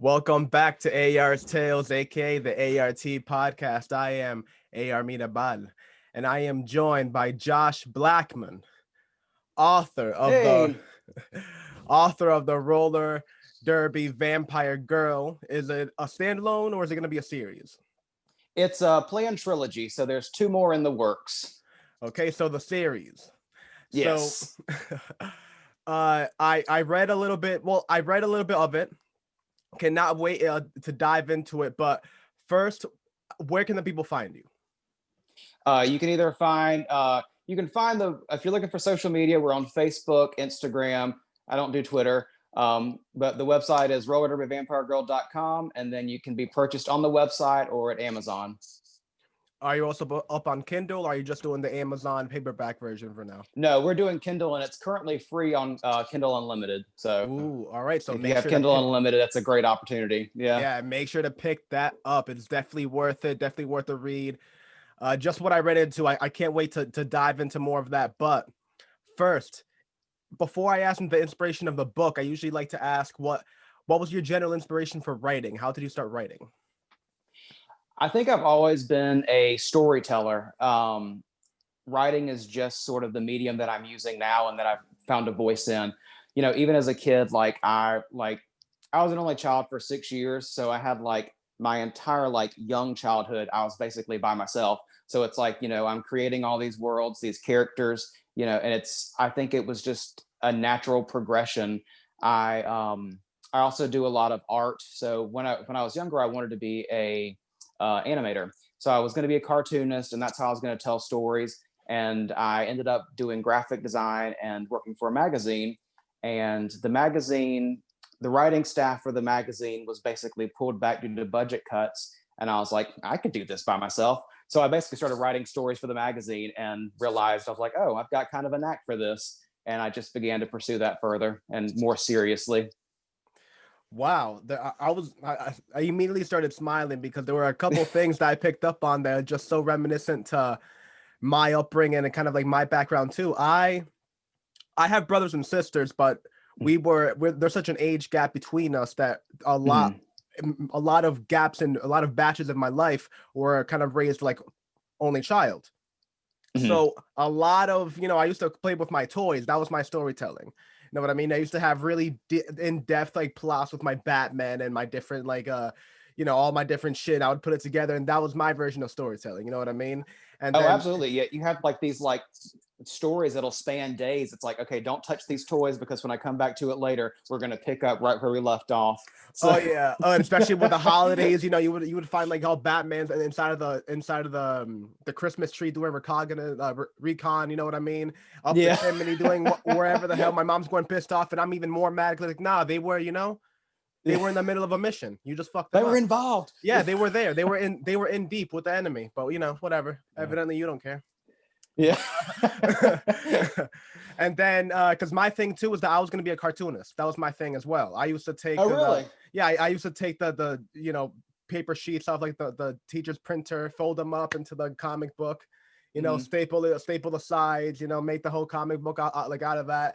Welcome back to AR's Tales, aka the A.R.T podcast. I am A.R. Mirabal, and I am joined by Josh Blackmon, author of the Hey, author of the roller derby Vampire Girl. Is it a standalone or is it going to be a series? it's a planned trilogy, so there's two more in the works. Okay, so the series. So, Yes. I read a little bit. Well, I read a little bit of it. Cannot wait to dive into it. But first, where can the people find you? You can either find you can find the if you're looking for social media, we're on Facebook, Instagram. I don't do Twitter. But the website is rollerderbyvampiregirl.com, and then you can be purchased on the website or at Amazon. Are you also up on Kindle, or are you just doing the Amazon paperback version for now? No, we're doing Kindle, and it's currently free on Kindle Unlimited. So Ooh, all right. So if you make have sure to Kindle pick. Unlimited, that's a great opportunity. Yeah. Yeah, make sure to pick that up. It's definitely worth it. Definitely worth a read. Just what I read into. I can't wait to dive into more of that. But first, before I ask the inspiration of the book, I usually like to ask what was your general inspiration for writing? How did you start writing? I think I've always been a storyteller. Writing is just sort of the medium that I'm using now and that I've found a voice in. Even as a kid, I was an only child for 6 years, so I had like my entire like young childhood. I was basically by myself. So it's like I'm creating all these worlds, these characters, and I think it was just a natural progression. I also do a lot of art. So when I was younger, I wanted to be a animator. So I was going to be a cartoonist, and that's how I was going to tell stories. And I ended up doing graphic design and working for a magazine. And the writing staff for the magazine was basically pulled back due to budget cuts. And I was like, I could do this by myself. So I basically started writing stories for the magazine and realized I was like, oh, I've got kind of a knack for this. And I just began to pursue that further and more seriously. Wow, I immediately started smiling because there were a couple things that I picked up on that are just so reminiscent to my upbringing and kind of like my background too. I have brothers and sisters, but there's such an age gap between us that Mhm. a lot of gaps in a lot of batches of my life were kind of raised like only child. Mhm. So a lot of, I used to play with my toys. That was my storytelling. You know what I mean? I used to have really in-depth like plots with my Batman and my different all my different shit. I would put it together, and that was my version of storytelling. You know what I mean? And Oh, then absolutely. Yeah, you have like these like stories that'll span days. It's like, okay, don't touch these toys because when I come back to it later, we're gonna pick up right where we left off. oh So yeah, and especially with the holidays, you would find like all Batman's inside of the Christmas tree doing recon. You know what I mean? Up the yeah. chimney doing wherever the hell. My mom's going pissed off, and I'm even more mad. Like, nah, they Yeah. were in the middle of a mission. You just fucked They them were up. involved. Yeah, Yeah. they were there. They were in deep with the enemy. But whatever. Yeah. Evidently, you don't care. Yeah. And then because my thing too was that I was going to be a cartoonist. That was my thing as well. I used to take Oh, the really? yeah, I used to take the paper sheets off like the teacher's printer, fold them up into the comic book, Hmm. staple the sides, make the whole comic book out of that,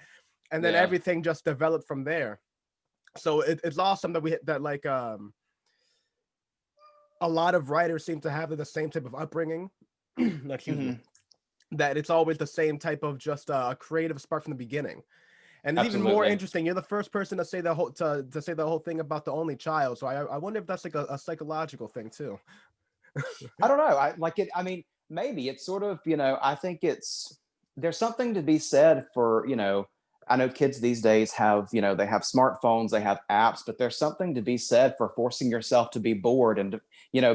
and then Yeah. everything just developed from there. So it's awesome that a lot of writers seem to have the same type of upbringing. Excuse me. Hmm. That it's always the same type of just a creative spark from the beginning. And it's even more Absolutely. interesting. You're the first person to say the whole to say the whole thing about the only child. So I wonder if that's like a psychological thing too. I don't know. I like it. I mean, maybe it's sort of, I think there's something to be said for, I know kids these days have, they have smartphones, they have apps, but there's something to be said for forcing yourself to be bored and,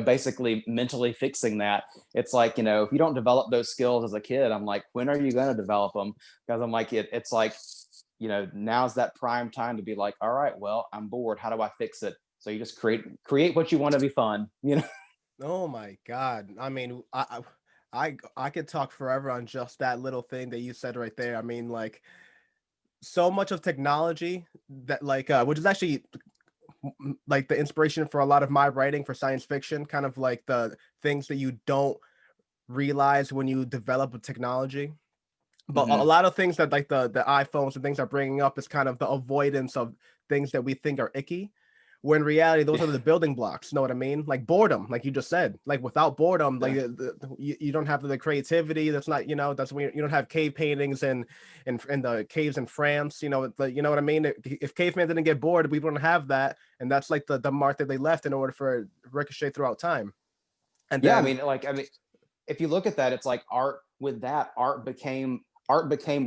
basically mentally fixing that. It's like, if you don't develop those skills as a kid, I'm like, when are you going to develop them? Because I'm like, it's like, now's that prime time to be like, all right, well, I'm bored. How do I fix it? So you just create what you want to be fun. Oh my God. I mean, I could talk forever on just that little thing that you said right there. I mean, like so much of technology that which is actually like the inspiration for a lot of my writing for science fiction, kind of like the things that you don't realize when you develop a technology. But a Hmm. lot of things that like the iPhones and things are bringing up is kind of the avoidance of things that we think are icky, When in reality, those are the building blocks. Know what I mean? Like boredom, like you just said. Like without boredom, like Yeah. you don't have the creativity. That's not, that's when you don't have cave paintings in the caves in France. You know what I mean? If cavemen didn't get bored, we wouldn't have that, and that's like the mark that they left in order for ricochet throughout time. And Yeah, then I mean, if you look at that, it's like art with that art became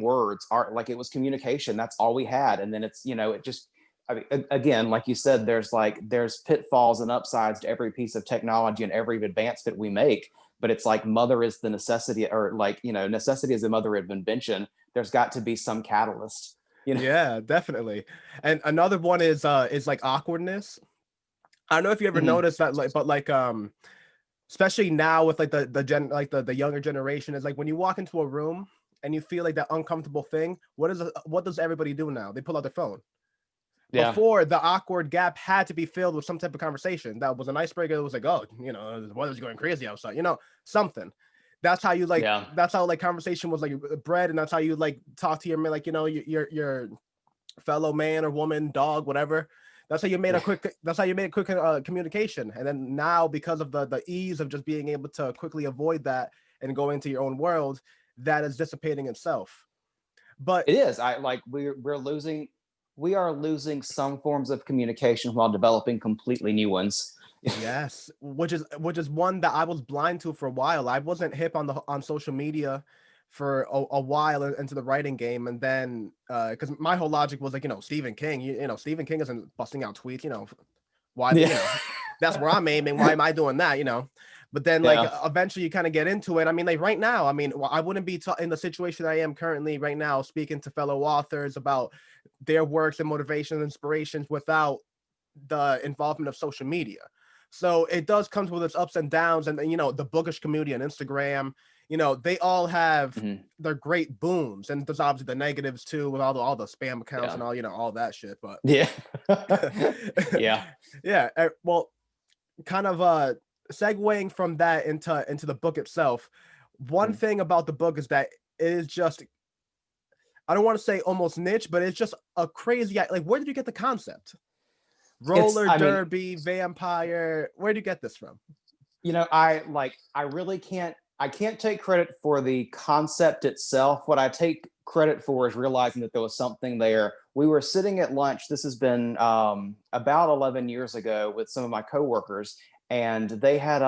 words. Art, like, it was communication. That's all we had. And then it's, it just, I mean, again, like you said, there's pitfalls and upsides to every piece of technology and every advancement we make. But it's like mother is the necessity, or like, necessity is the mother of invention. There's got to be some catalyst. You know? yeah, definitely. And another one is like awkwardness. I don't know if you ever Mhm. noticed that, like, but like especially now with like the younger generation, is like when you walk into a room and you feel like that uncomfortable thing, what does everybody do now? They pull out their phone. Yeah. Before, the awkward gap had to be filled with some type of conversation that was an icebreaker. It was like, oh, the weather's going crazy outside, something. Yeah. That's how like conversation was like bred, and that's how you like talk to your man, like, your fellow man or woman, dog, whatever. Yeah. That's how you made a quick communication. And then now, because of the ease of just being able to quickly avoid that and go into your own world, that is dissipating itself. But It is. I like we are losing some forms of communication while developing completely new ones. yes, which is one that I was blind to for a while. I wasn't hip on social media for a while into the writing game, and then because my whole logic was like, Stephen King, Stephen King isn't busting out tweets, why, Yeah. that's where I'm aiming. Why am I doing that? But then like Yeah. eventually you kind of get into it. I mean, like right now, I mean, I wouldn't be in the situation I am currently right now, speaking to fellow authors about their works and motivations, inspirations without the involvement of social media. So it does comes with its ups and downs, and the bookish community on Instagram, they all have Mhm. their great booms, and there's obviously the negatives too, with all the spam accounts Yeah. and all that shit. But Yeah. Yeah. yeah, well, kind of segueing from that into the book itself. One Mhm. thing about the book is that it is just, I don't want to say almost niche, but it's just a crazy, like, where did you get the concept? It's Roller I mean, derby, vampire. Where do you get this from? I really can't take credit for the concept itself. What I take credit for is realizing that there was something there. We were sitting at lunch. This has been about 11 years ago with some of my coworkers, and they had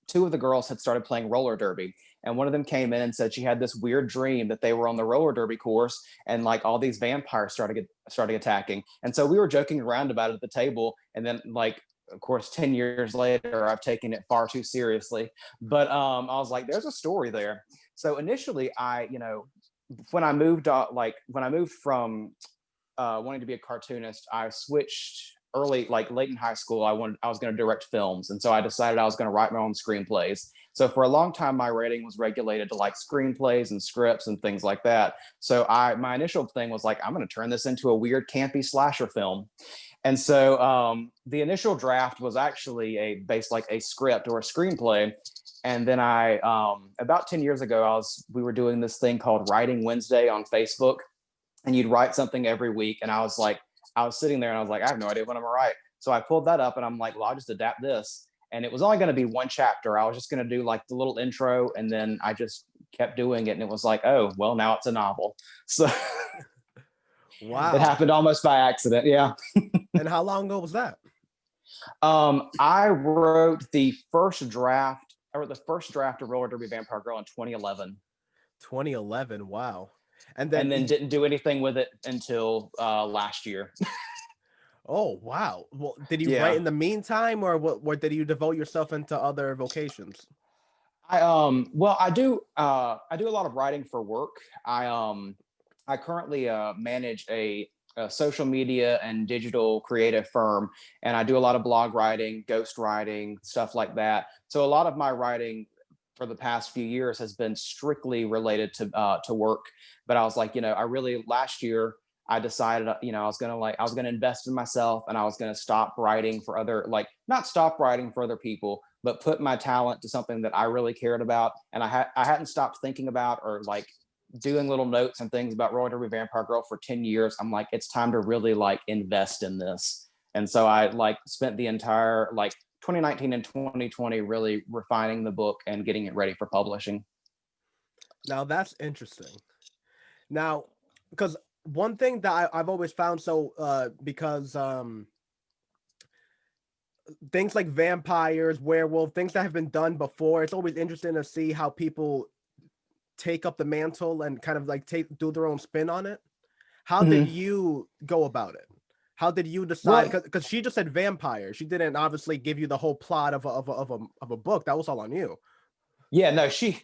two of the girls had started playing roller derby, and one of them came in and said she had this weird dream that they were on the roller derby course, and like all these vampires started attacking. And so we were joking around about it at the table, and then, like, of course, 10 years later, I've taken it far too seriously. But I was like, there's a story there. So initially, when I moved from wanting to be a cartoonist, I switched early, like late in high school. I was going to direct films, and so I decided I was going to write my own screenplays. So for a long time, my rating was regulated to like screenplays and scripts and things like that. So my initial thing was like, I'm going to turn this into a weird campy slasher film. And so the initial draft was actually based like a script or a screenplay. And then about 10 years ago, we were doing this thing called Writing Wednesday on Facebook, and you'd write something every week. And I was sitting there and I was like, I have no idea what I'm gonna write. So I pulled that up and I'm like, well, I'll just adapt this. And it was only going to be one chapter. I was just going to do like the little intro, and then I just kept doing it. And it was like, oh, well, now it's a novel. So it Wow. happened almost by accident. Yeah. And how long ago was that? I wrote the first draft. I wrote the first draft of Roller Derby Vampire Girl in 2011, 2011. Wow. And and then then, didn't do anything with it until last year. oh wow. Well, did you write Yeah. in the meantime, or what? Did you devote yourself into other vocations? Well, I do a lot of writing for work. I currently manage a social media and digital creative firm, and I do a lot of blog writing, ghost writing, stuff like that. So a lot of my writing for the past few years has been strictly related to work. But I was like, I really, last year I decided, I was gonna invest in myself, and I was gonna stop writing for other, like, not stop writing for other people, but put my talent to something that I really cared about. And I hadn't stopped thinking about, or like doing little notes and things about Roller Derby Vampire Girl for 10 years. I'm like, it's time to really like invest in this. And so I like spent the entire like 2019 and 2020 really refining the book and getting it ready for publishing. Now that's interesting. Now, because one thing that I've always found so because things like vampires, werewolf, things that have been done before, it's always interesting to see how people take up the mantle and kind of like do their own spin on it. How did Mhm. you go about it? How did you decide? Well, Because she just said vampire. She didn't obviously give you the whole plot of a book. That was all on you. yeah, no, she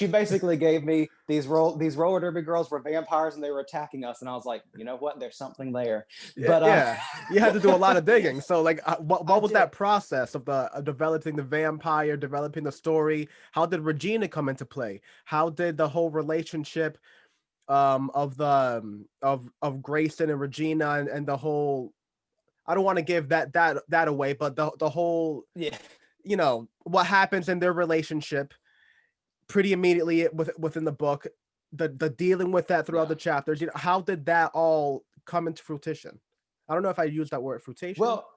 basically gave me these roller derby girls were vampires and they were attacking us, and I was like, you know what? There's something there. Yeah, But yeah. You had to do a lot of digging. So, like, I what was did. that process of the developing the vampire, developing the story? How did Regina come into play? How did the whole relationship of the of Grayson and Regina and the whole I don't want to give that away, but the whole Yeah. what happens in their relationship pretty immediately within the book, the dealing with that throughout Yeah. the chapters. How did that all come into fruition? I don't know if I use that word, fruition, Well,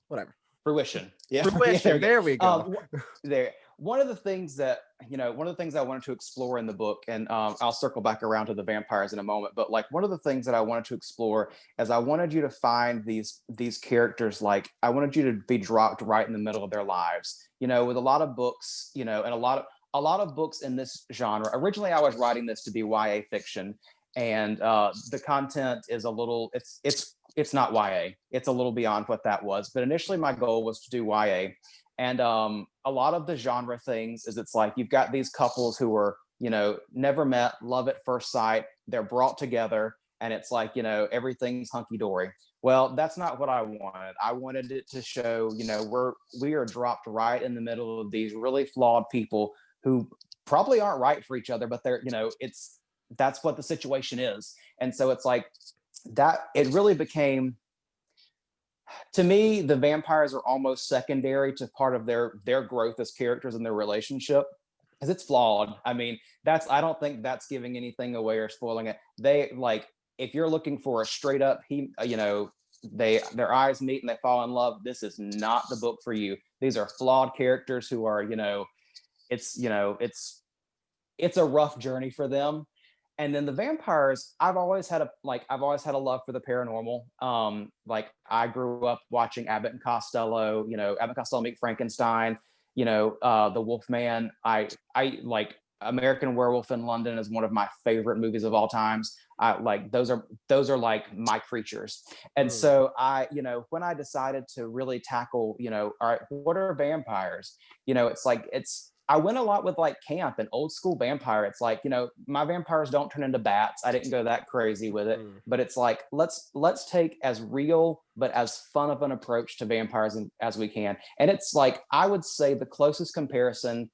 whatever. fruition. Yeah. Yeah. There Fruition. we go. There we go. There. One of the things that one of the things I wanted to explore in the book, and I'll circle back around to the vampires in a moment. But like one of the things that I wanted to explore is I wanted you to find these characters. Like I wanted you to be dropped right in the middle of their lives. With a lot of books, and a lot of books in this genre. Originally, I was writing this to be YA fiction, and the content is a little. It's not YA. It's a little beyond what that was. But initially, my goal was to do YA, and a lot of the genre things is it's like you've got these couples who are never met, love at first sight. They're brought together, and it's like everything's hunky dory. Well, that's not what I wanted. I wanted it to show we are dropped right in the middle of these really flawed people who probably aren't right for each other, but they're it's that's what the situation is. And so it's like that it really became, to me, the vampires are almost secondary to part of their growth as characters in their relationship, because it's flawed. I mean, I don't think that's giving anything away or spoiling it. They like, if you're looking for a straight up their eyes meet and they fall in love, this is not the book for you. These are flawed characters who are it's it's a rough journey for them. And then the vampires, I've always had a love for the paranormal. Like I grew up watching Abbott and Costello, Abbott and Costello Meet Frankenstein, the Wolfman. I like American Werewolf in London is one of my favorite movies of all times. I like those are like my creatures. And Mm. so when I decided to really tackle, all right, what are vampires? It's I went a lot with like camp and old school vampire. It's like, my vampires don't turn into bats. I didn't go that crazy with it, Mm. but it's like, let's take as real but as fun of an approach to vampires as we can. And it's like, I would say the closest comparison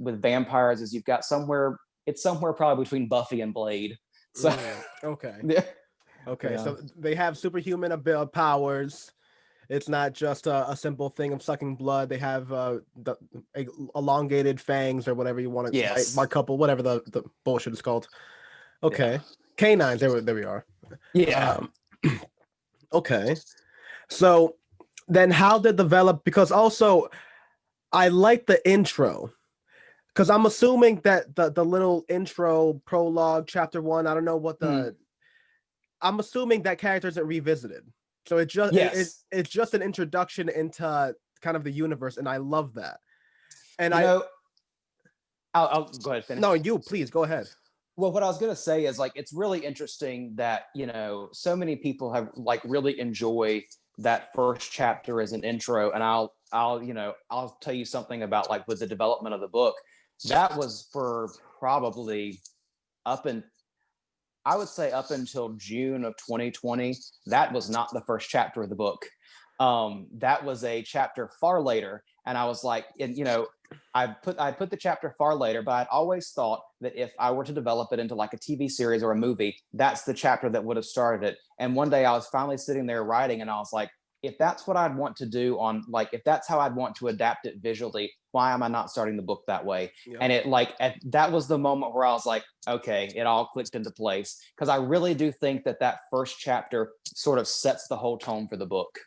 with vampires is it's somewhere probably between Buffy and Blade. So Okay. yeah. Okay. Yeah. So they have superhuman powers. It's not just a simple thing of sucking blood. They have the elongated fangs or whatever you want to, Yes. markuple, whatever the bullshit is called. Yeah. Okay. Canines. There we are. Yeah. Um, okay. So then how did develop? Because also I like the intro. Because I'm assuming that the little intro prologue, chapter one, I don't know what Mhm. I'm assuming that character isn't revisited. So Yes. it's just an introduction into kind of the universe, and I love that. And You know, I'll go ahead, no, finish. you please go ahead. Well, what I was going to say is like it's really interesting that so many people have like really enjoy that first chapter as an intro, and I'll tell you something about like with the development of the book. That was for probably up and I would say up until June of 2020. That was not the first chapter of the book. That was a chapter far later, and I was like, and I put the chapter far later, but I'd always thought that if I were to develop it into like a TV series or a movie, that's the chapter that would have started it. And one day I was finally sitting there writing, and I was like, if that's what I'd want to do if that's how I'd want to adapt it visually, why am I not starting the book that way? Yep. And that was the moment where I was like, okay, it all clicked into place, because I really do think that first chapter sort of sets the whole tone for the book.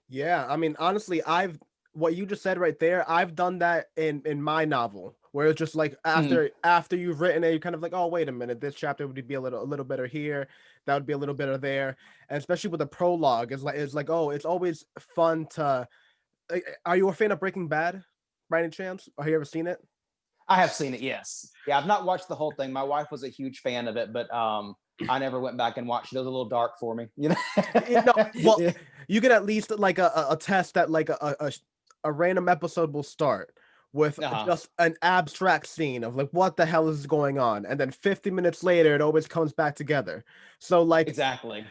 Yeah, I mean, honestly, I've what you just said right there, I've done that in my novel, where it's just like Mm, after you've written it, you're kind of like, oh, wait a minute, this chapter would be a little better here, that would be a little better there, and especially with the prologue, it's like, oh, it's always fun to. Are you a fan of Breaking Bad, by any chance? Have you ever seen it? I have seen it, yes. Yeah, I've not watched the whole thing. My wife was a huge fan of it, but I never went back and watched it. It was a little dark for me, you know. No, well, Yeah. you can at least like a test that like a random episode will start with Uh-huh. just an abstract scene of like what the hell is going on, and then 50 minutes later it always comes back together. So like Exactly.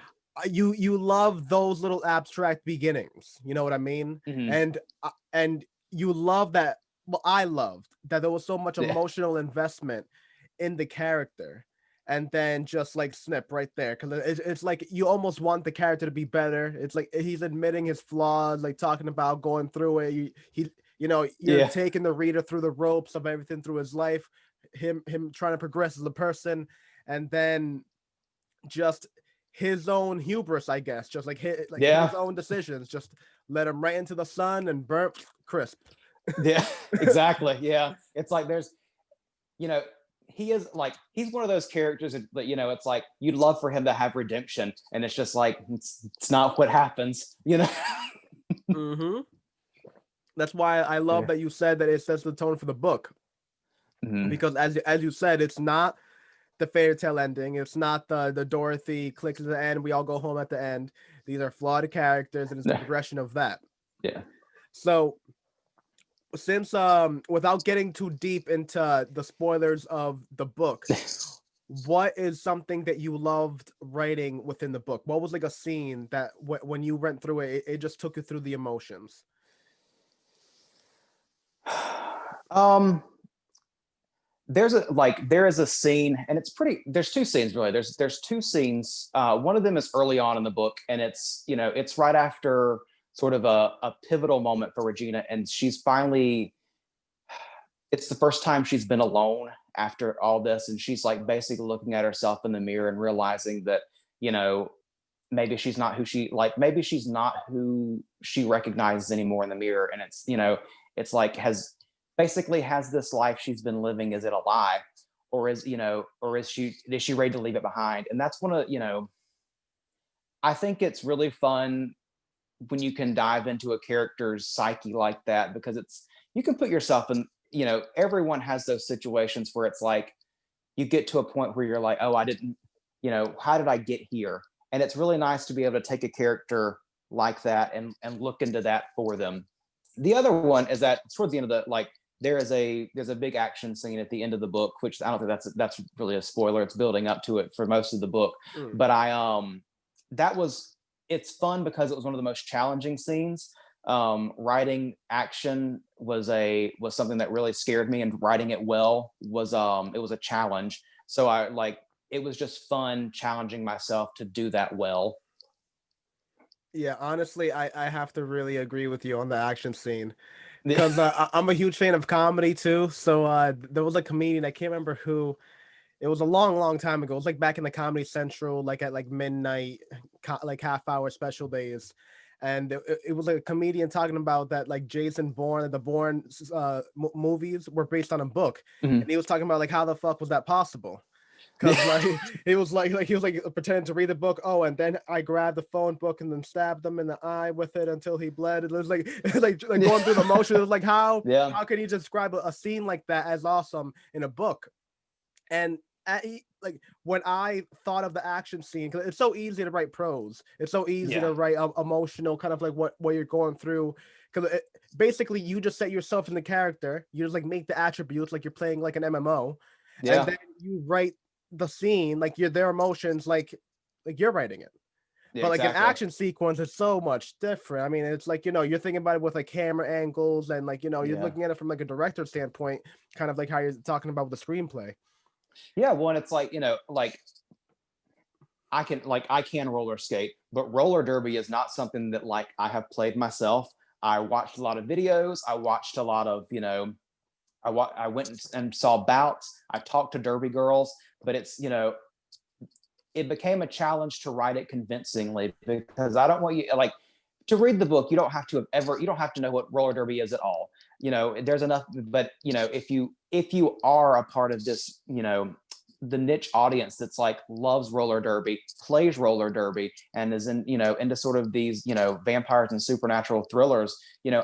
you love those little abstract beginnings, you know what I mean? Hmm. And you love that. Well, I loved that there was so much Yeah. emotional investment in the character, and then just like snip right there, because it's like you almost want the character to be better. It's like he's admitting his flaws, like talking about going through it. You're Yeah. taking the reader through the ropes of everything through his life, him trying to progress as a person, and then just his own hubris, I guess, just like his Yeah. own decisions, just let him right into the sun and burnt crisp. Yeah. Exactly. Yeah. It's like there's, you know, he is like he's one of those characters that it's like you'd love for him to have redemption, and it's just like it's not what happens, you know. Hmm. That's why I love Yeah. that you said that it sets the tone for the book, Mhm. because as you said, it's not the fairy tale ending. It's not the Dorothy clicks at the end, we all go home at the end. These are flawed characters, and it's the progression of that. Yeah. So since without getting too deep into the spoilers of the book, what is something that you loved writing within the book? What was like a scene that when you went through it, it just took you through the emotions? um there is a scene, and it's pretty there's two scenes really. There's two scenes. One of them is early on in the book, and it's right after sort of a pivotal moment for Regina, and she's finally it's the first time she's been alone after all this, and she's like basically looking at herself in the mirror and realizing that you know maybe she's not who she like maybe she's not who she recognizes anymore in the mirror, and it's like has this life she's been living, is it a lie, or is she ready to leave it behind? And that's one of I think it's really fun when you can dive into a character's psyche like that, because you can put yourself in, everyone has those situations where it's like you get to a point where you're like, oh, I didn't, how did I get here? And it's really nice to be able to take a character like that and look into that for them. The other one is that towards the end of the like there's a big action scene at the end of the book, which I don't think that's really a spoiler. It's building up to it for most of the book. Mm. But that was it's fun because it was one of the most challenging scenes. Writing action was something that really scared me, and writing it well was a challenge. So it was just fun challenging myself to do that well. Yeah, honestly, I have to really agree with you on the action scene, Yeah. because I'm a huge fan of comedy too. So there was a comedian, I can't remember who. It was a long time ago. It was like back in the Comedy Central, like at like midnight, like half-hour special days. And it was like a comedian talking about that, like Jason Bourne, the Bourne movies were based on a book. Mhm. And he was talking about like how the fuck was that possible? Because like he was he was like pretending to read the book. Oh, and then I grabbed the phone book and then stabbed him in the eye with it until he bled. It was like like going through the motion. It was like Yeah. how can you describe a scene like that as awesome in a book? And like when I thought of the action scene, because it's so easy to write prose, it's so easy Yeah. to write emotional, kind of like what you're going through. Because basically you just set yourself in the character, you just like make the attributes like you're playing like an MMO, and Yeah. then you write the scene like their emotions like you're writing it. Yeah. But like an Exactly. action sequence is so much different. I mean, it's like you're thinking about it with like camera angles, and like you're Yeah. looking at it from like a director standpoint, kind of like how you're talking about with the screenplay. Yeah. One, it's like, I can roller skate, but roller derby is not something that like I have played myself. I watched a lot of videos. I watched a lot of, I went and saw bouts. I talked to derby girls, but it became a challenge to write it convincingly, because I don't want you like to read the book, you don't have to know what roller derby is at all. There's enough, but if you are a part of this, the niche audience that's like loves roller derby, plays roller derby, and is into sort of these, vampires and supernatural thrillers,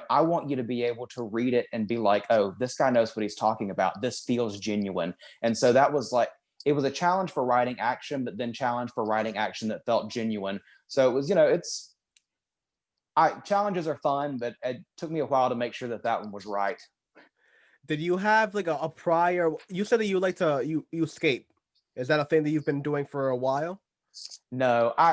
I want you to be able to read it and be like, oh, this guy knows what he's talking about. This feels genuine. And so that was like, it was a challenge for writing action, but then challenge for writing action that felt genuine. So it was, challenges are fun, but it took me a while to make sure that that one was right. Did you have like a prior? You said that you like to you skate. Is that a thing that you've been doing for a while? No, I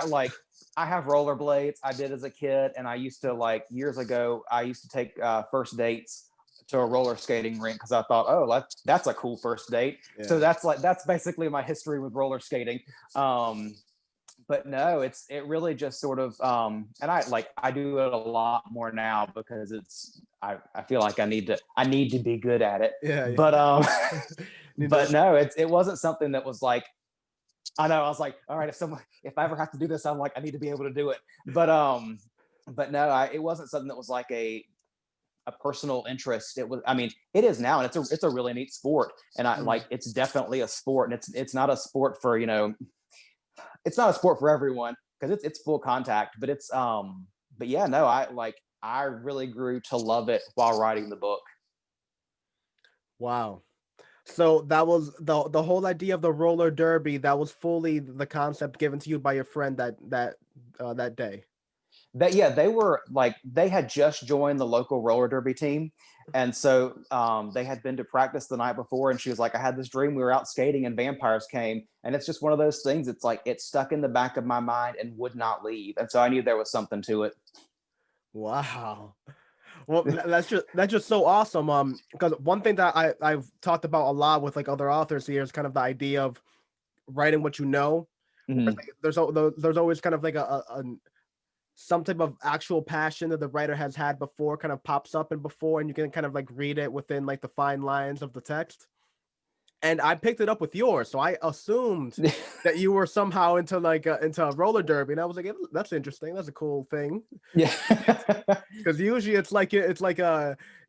have rollerblades. I did as a kid, and I used to like years ago. I used to take first dates to a roller skating rink because I thought, oh, that's a cool first date. Yeah. So that's basically my history with roller skating. But no, it really just sort of and I do it a lot more now because I feel like I need to be good at it. Yeah. But Need but to- no, it wasn't something that was like, I know, I was like, all right, if I ever have to do this, I'm like, I need to be able to do it. But no, it wasn't something that was like a personal interest. It was, I mean, it is now, and it's a really neat sport, and it's definitely a sport, and it's not a sport for, it's not a sport for everyone because it's full contact, but but yeah, no, I really grew to love it while writing the book. Wow. So that was the whole idea of the roller derby. That was fully the concept given to you by your friend that day. That Yeah, they were like, they had just joined the local roller derby team, and so they had been to practice the night before, and she was like, I had this dream, we were out skating and vampires came, and it's just one of those things. It's like it stuck in the back of my mind and would not leave, and so I knew there was something to it. Wow. Well, that's just so awesome. Because one thing that I've talked about a lot with like other authors here is kind of the idea of writing what you know. Mhm. Like, there's always kind of like a some type of actual passion that the writer has had before kind of pops up and before, and you can kind of like read it within like the fine lines of the text. And I picked it up with yours, so I assumed that you were somehow into like into roller derby, and I was like, that's interesting. That's a cool thing. Yeah. Because usually it's like a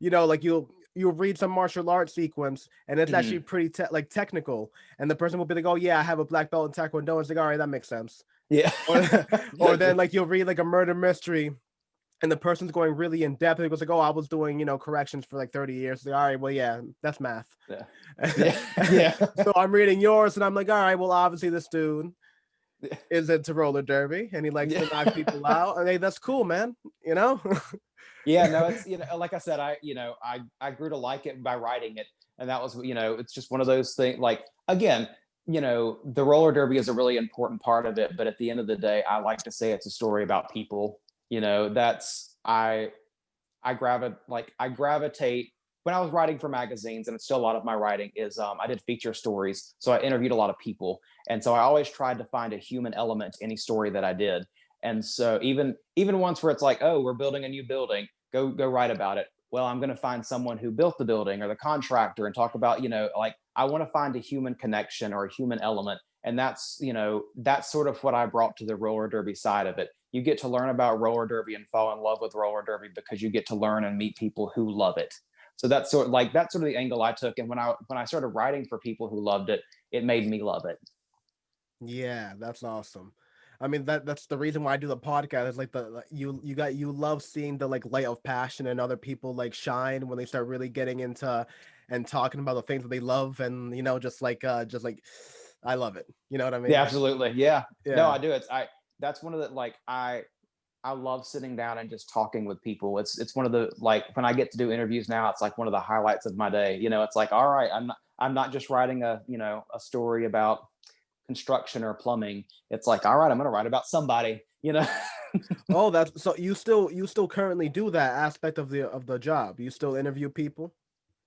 like you'll read some martial arts sequence and it's actually Mhm. pretty like technical, and the person will be like, oh yeah, I have a black belt in taekwondo, and it's like, all right, that makes sense. Yeah. or, or then like you'll read like a murder mystery and the person's going really in depth. It was like, oh, I was doing corrections for like 30 years. Like, all right, well, yeah, that's math. Yeah. Yeah. Yeah. So I'm reading yours and I'm like, all right, well, obviously this dude is into roller derby and he likes to knock people out. And hey, that's cool, man. Yeah, no, it's, like I said, I grew to like it by writing it, and that was, it's just one of those things. Like, again, the roller derby is a really important part of it, but at the end of the day, I like to say it's a story about people. That's I gravitate when I was writing for magazines, and it's still a lot of my writing is I did feature stories, so I interviewed a lot of people, and so I always tried to find a human element to any story that I did. And so even once where it's like, oh, we're building a new building, go write about it. Well, I'm going to find someone who built the building or the contractor and talk about, like, I want to find a human connection or a human element. And that's sort of what I brought to the roller derby side of it. You get to learn about roller derby and fall in love with roller derby because you get to learn and meet people who love it. So that's sort of the angle I took. And when I started writing for people who loved it, it made me love it. Yeah, that's awesome. I mean that's the reason why I do the podcast. Is like you love seeing the like light of passion and other people like shine when they start really getting into and talking about the things that they love, and just like I love it. You know what I Yeah, mean? absolutely. Yeah. No, Yeah. I do. That's one of the, like, I love sitting down and just talking with people. It's one of the, like, when I get to do interviews now, it's like one of the highlights of my day. It's like, all right, I'm not just writing a story about construction or plumbing. It's like, all right, I'm going to write about somebody. Oh, that's so you still currently do that aspect of the job. You still interview people?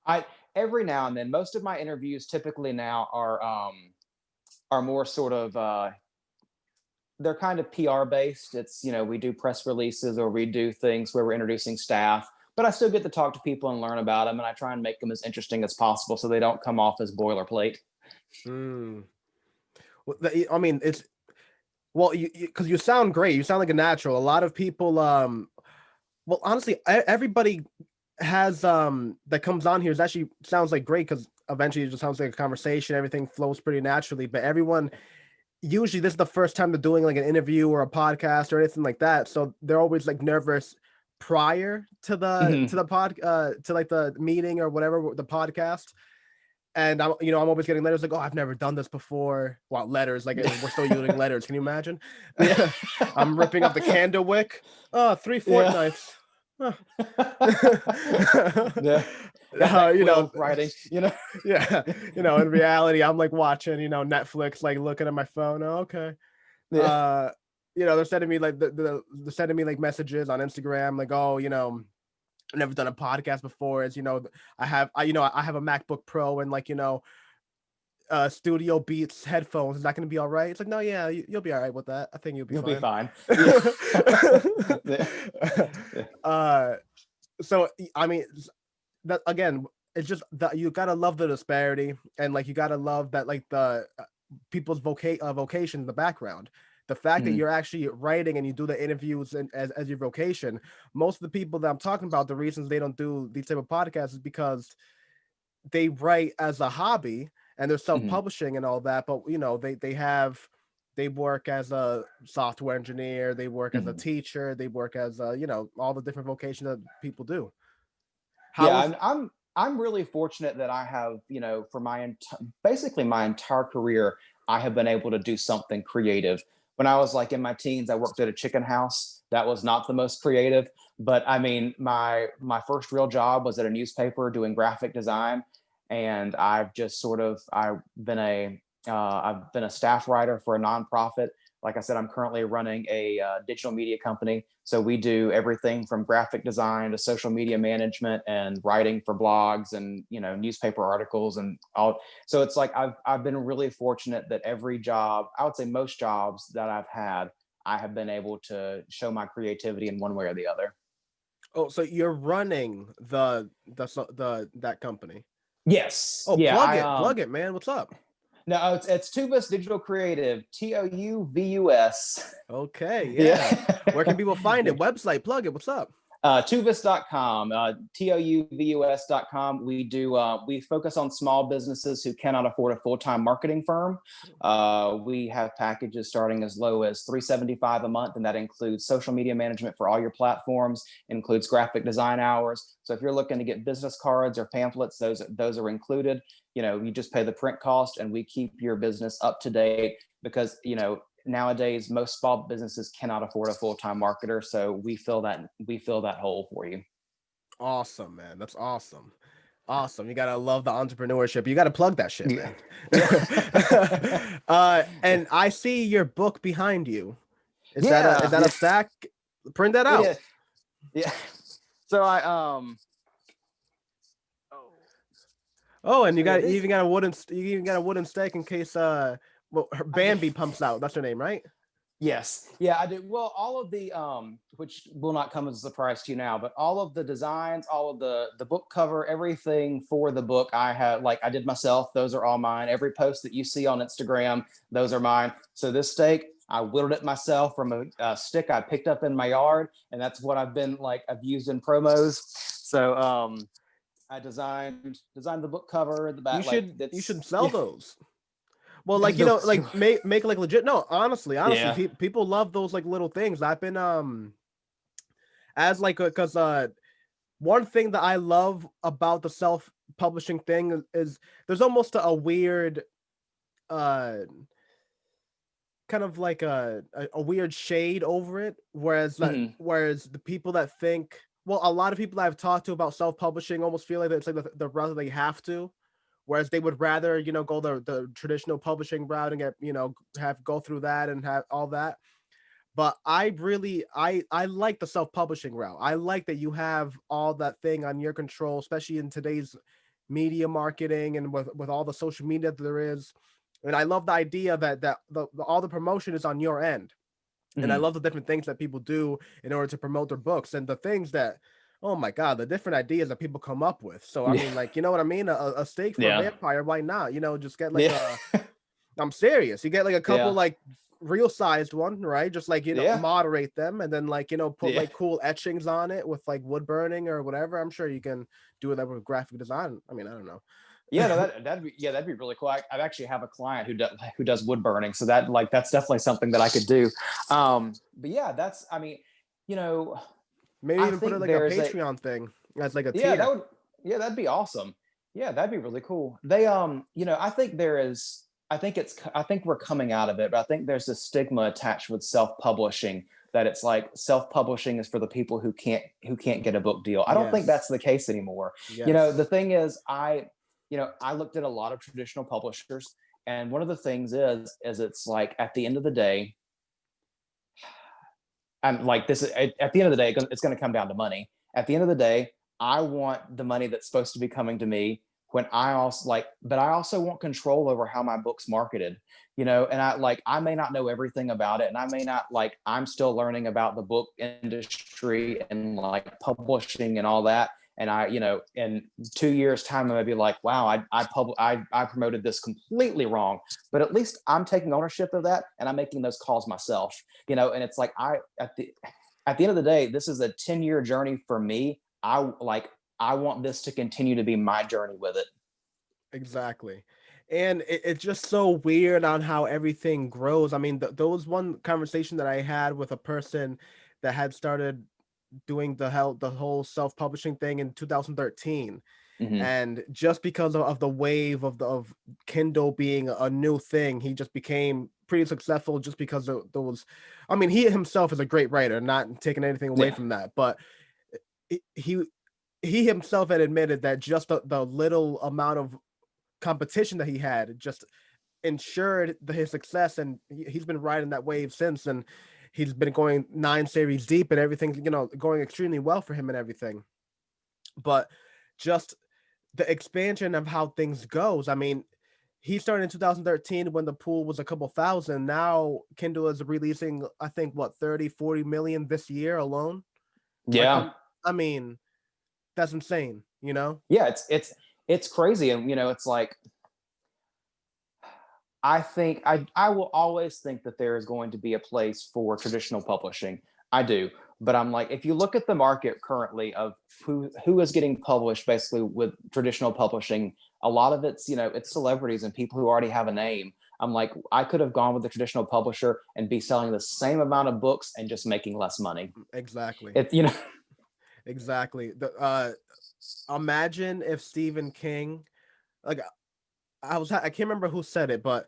I Every now and then, most of my interviews typically now are more sort of they're kind of PR based. It's, we do press releases or we do things where we're introducing staff, but I still get to talk to people and learn about them, and I try and make them as interesting as possible so they don't come off as boilerplate. Hmm. Well, I mean, it's well, you because you sound great. You sound like a natural. A lot of people, Well, honestly, everybody has that comes on here is actually sounds like great because eventually it just sounds like a conversation. Everything flows pretty naturally. But everyone usually this is the first time they're doing like an interview or a podcast or anything like that. So they're always like nervous prior Mhm. to the pod to like the meeting or whatever the podcast. And I'm always getting letters like, oh, I've never done this before. Well, letters, like we're still using letters. Can you imagine? Yeah. I'm ripping up the candle wick. Oh, three Yeah. fortnights. Huh. Yeah. Got that You know, quill writing, you know. yeah, in reality, I'm like watching, Netflix, like looking at my phone. Oh, okay. Yeah. Uh, they're sending me like they're sending me like messages on Instagram, like, oh, I've never done a podcast before. As I have a MacBook Pro and like, Studio Beats headphones. Is that going to be all right? It's like, no, yeah, you'll be all right with that. I think you'll be You'll be fine. fine. Yeah. Yeah. Yeah. uh, so I mean, that again, it's just that you gotta love the disparity, and like you gotta love that like the people's vocation in the background. The fact that Mhm. you're actually writing and you do the interviews and as your vocation. Most of the people that I'm talking about, the reasons they don't do these type of podcasts is because they write as a hobby and they're Mhm. self-publishing and all that, but they work as a software engineer, they work as a Mhm. teacher, they work as all the different vocations that people do. Yeah, How is I'm really fortunate that I have, for basically my entire career, I have been able to do something creative. When I was like in my teens, I worked at a chicken house. That was not the most creative, but I mean, my first real job was at a newspaper doing graphic design, and I've been a staff writer for a nonprofit. Like I said, I'm currently running a digital media company. So we do everything from graphic design to social media management and writing for blogs and newspaper articles and all. So it's like I've been really fortunate that every job, I would say most jobs that I've had, I have been able to show my creativity in one way or the other. Oh, so you're running the that company. Yes. Oh, Yeah. plug it, man. What's up? No, it's Tubus Digital Creative, TOUVUS. Okay, Yeah. yeah. Where can people find it? Website, plug it. What's up? Tuvus.com, TOUVUS.com. We focus on small businesses who cannot afford a full-time marketing firm. We have packages starting as low as $375 a month, and that includes social media management for all your platforms, includes graphic design hours. So if you're looking to get business cards or pamphlets, those are included. You just pay the print cost, and we keep your business up to date because nowadays most small businesses cannot afford a full-time marketer, so we fill that hole for you. Awesome, man. That's awesome. Awesome. You gotta love the entrepreneurship. You gotta plug that shit, Yeah. man. Yeah. And I see your book behind you. Is Yeah. that a Yeah. stack? Print that It out. is. Yeah. So I Oh, and so yeah, you these even got a you even got a wooden stake in case well, her I do. Bambi pumps out. That's her name, right? Yes. Yeah, I do. Well, all of the which will not come as a surprise to you now, but all of the designs, all of the book cover, everything for the book I did myself. Those are all mine. Every post that you see on Instagram, those are mine. So this steak, I whittled it myself from a stick I picked up in my yard, and that's what I've used in promos. So I designed the book cover, the back, like You that's should sell yeah. those. Well, like like make like legit. No, honestly, Yeah. people love those like little things. I've been as like because one thing that I love about the self publishing thing is there's almost a weird uh kind of like a weird shade over it, Mhm. whereas the people that think, well, a lot of people that I've talked to about self publishing almost feel like it's like the route that they have to, whereas they would rather go the traditional publishing route and get have go through that and have all that. But I like the self-publishing route. I like that you have all that thing on your control, especially in today's media marketing and with all the social media that there is. And I love the idea that all the promotion is on your end. And I Mhm. love the different things that people do in order to promote their books and the things that, oh my God, the different ideas that people come up with. So I Yeah. mean, like, you know what I mean? A steak for a Yeah. vampire, why not? Just get like Yeah. a I'm serious. You get like a couple Yeah. like real sized one, right? Just like, Yeah. moderate them, and then like, put Yeah. like cool etchings on it with like wood burning or whatever. I'm sure you can do that with graphic design. I mean, I don't know. Yeah, no, that'd be really cool. I actually have a client who does wood burning, so that's definitely something that I could do. But yeah, that's I mean, you know, Maybe I even put it think like a there's a Patreon thing as like a yeah that tier. would yeah that'd be awesome. Yeah, that'd be really cool. I think there is. I think we're coming out of it, but I think there's a stigma attached with self-publishing that it's like self-publishing is for the people who can't get a book deal. I don't think that's Yes. the case anymore. The Yes. thing is, I looked at a lot of traditional publishers, and one of the things is it's like at the end of the day, I'm like this is at the end of the day, it's going to come down to money. At the end of the day, I want the money that's supposed to be coming to me when I also but I also want control over how my book's marketed, and I may not know everything about it, and I may not I'm still learning about the book industry and like publishing and all that. And in 2 years' time, I may be like, wow, I promoted this completely wrong, but at least I'm taking ownership of that and I'm making those calls myself. And it's like at the end of the day, this is a 10-year journey for me. I want this to continue to be my journey with it. Exactly. And it's just so weird on how everything grows. I mean, there was one conversation that I had with a person that had started doing the whole self-publishing thing in 2013. Hmm. And just because of the wave of Kindle being a new thing, he just became pretty successful just because there was, I mean, he himself is a great writer, not taking anything away Yeah. from that, but he he himself had admitted that just the little amount of competition that he had just ensured his success, and he's been riding that wave since, and he's been going 9 series deep, and everything's going extremely well for him and everything. But just the expansion of how things goes, I mean, he started in 2013 when the pool was a couple thousand. Now Kindle is releasing, I think, what, 30-40 million this year alone. Like, Yeah. I mean, that's insane. Yeah. It's crazy. And it's like I will always think that there is going to be a place for traditional publishing. I do. But I'm like, if you look at the market currently of who is getting published basically with traditional publishing, a lot of it's celebrities and people who already have a name. I'm like, I could have gone with a traditional publisher and be selling the same amount of books and just making less money. Exactly. It. Exactly. Imagine if Stephen King, like, I can't remember who said it, but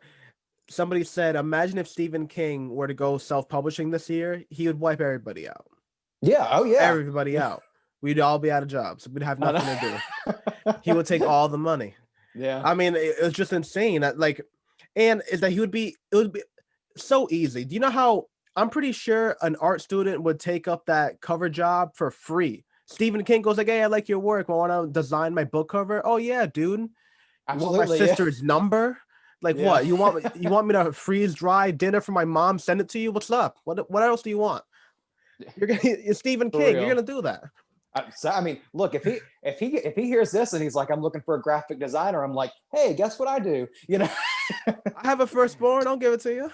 somebody said, imagine if Stephen King were to go self-publishing this year, he would wipe everybody out. Yeah. Oh yeah. Everybody out. We'd all be out of jobs. We'd have I nothing to do. He know. would take all the money. Yeah. I mean, it's just insane. Like, and is that it would be so easy. Do you know how I'm pretty sure an art student would take up that cover job for free? Stephen King goes like, "Hey, I like your work. I want to design my book cover." Oh yeah, dude. You want my Absolutely. Yeah. sister's number? Like Yeah. what? You want me to freeze dry dinner for my mom? Send it to you? What's up? What else do you want? You're Stephen For King. You're real. gonna do that. So I mean, look, if he hears this and he's like, I'm looking for a graphic designer, I'm like, hey, guess what I do? I have a firstborn. I'll give it to you.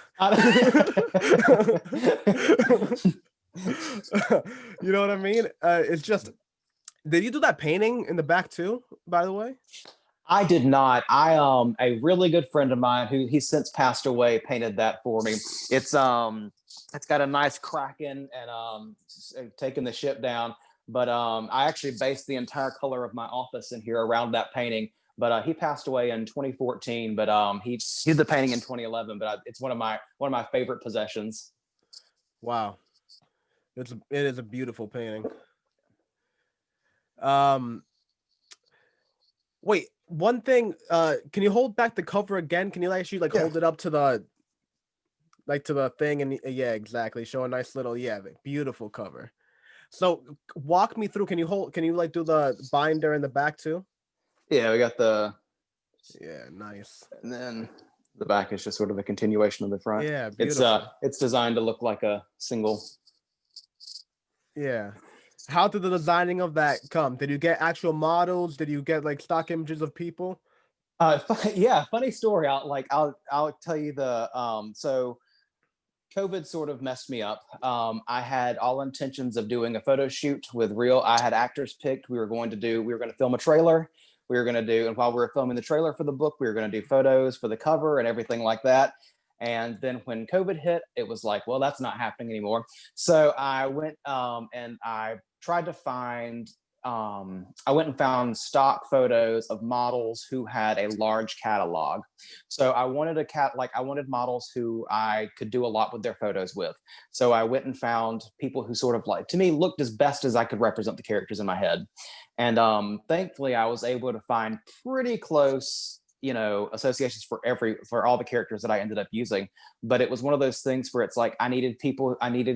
You know what I mean? It's just. Did you do that painting in the back too? By the way. I did not. A really good friend of mine who he's since passed away painted that for me. It's got a nice cracking and taking the ship down. But I actually based the entire color of my office in here around that painting. But he passed away in 2014. But he did the painting in 2011. But it's one of my favorite possessions. Wow, it is a beautiful painting. Um, Wait, one thing. Can you hold back the cover again? Can you actually like Yeah. hold it up to the thing, and yeah, exactly. Show a nice little, yeah, beautiful cover. So walk me through. Can you like do the binder in the back too? Yeah, we got Yeah, nice. and then the back is just sort of a continuation of the front. Yeah, It's beautiful. it's designed to look like a single. Yeah. How did the designing of that come? Did you get actual models? Did you get like stock images of people? Yeah, funny story. I'll tell you the so COVID sort of messed me up. I had all intentions of doing a photo shoot with real. I had actors picked. We were going to film a trailer. We were going to do, and while we were filming the trailer for the book, we were going to do photos for the cover and everything like that. And then when COVID hit, it was like, well, that's not happening anymore. So I went and I tried to find I went and found stock photos of models who had a large catalog. So I wanted I wanted models who I could do a lot with their photos with. So I went and found people who sort of like to me looked as best as I could represent the characters in my head. And thankfully I was able to find pretty close, associations for all the characters that I ended up using. But it was one of those things where it's like I needed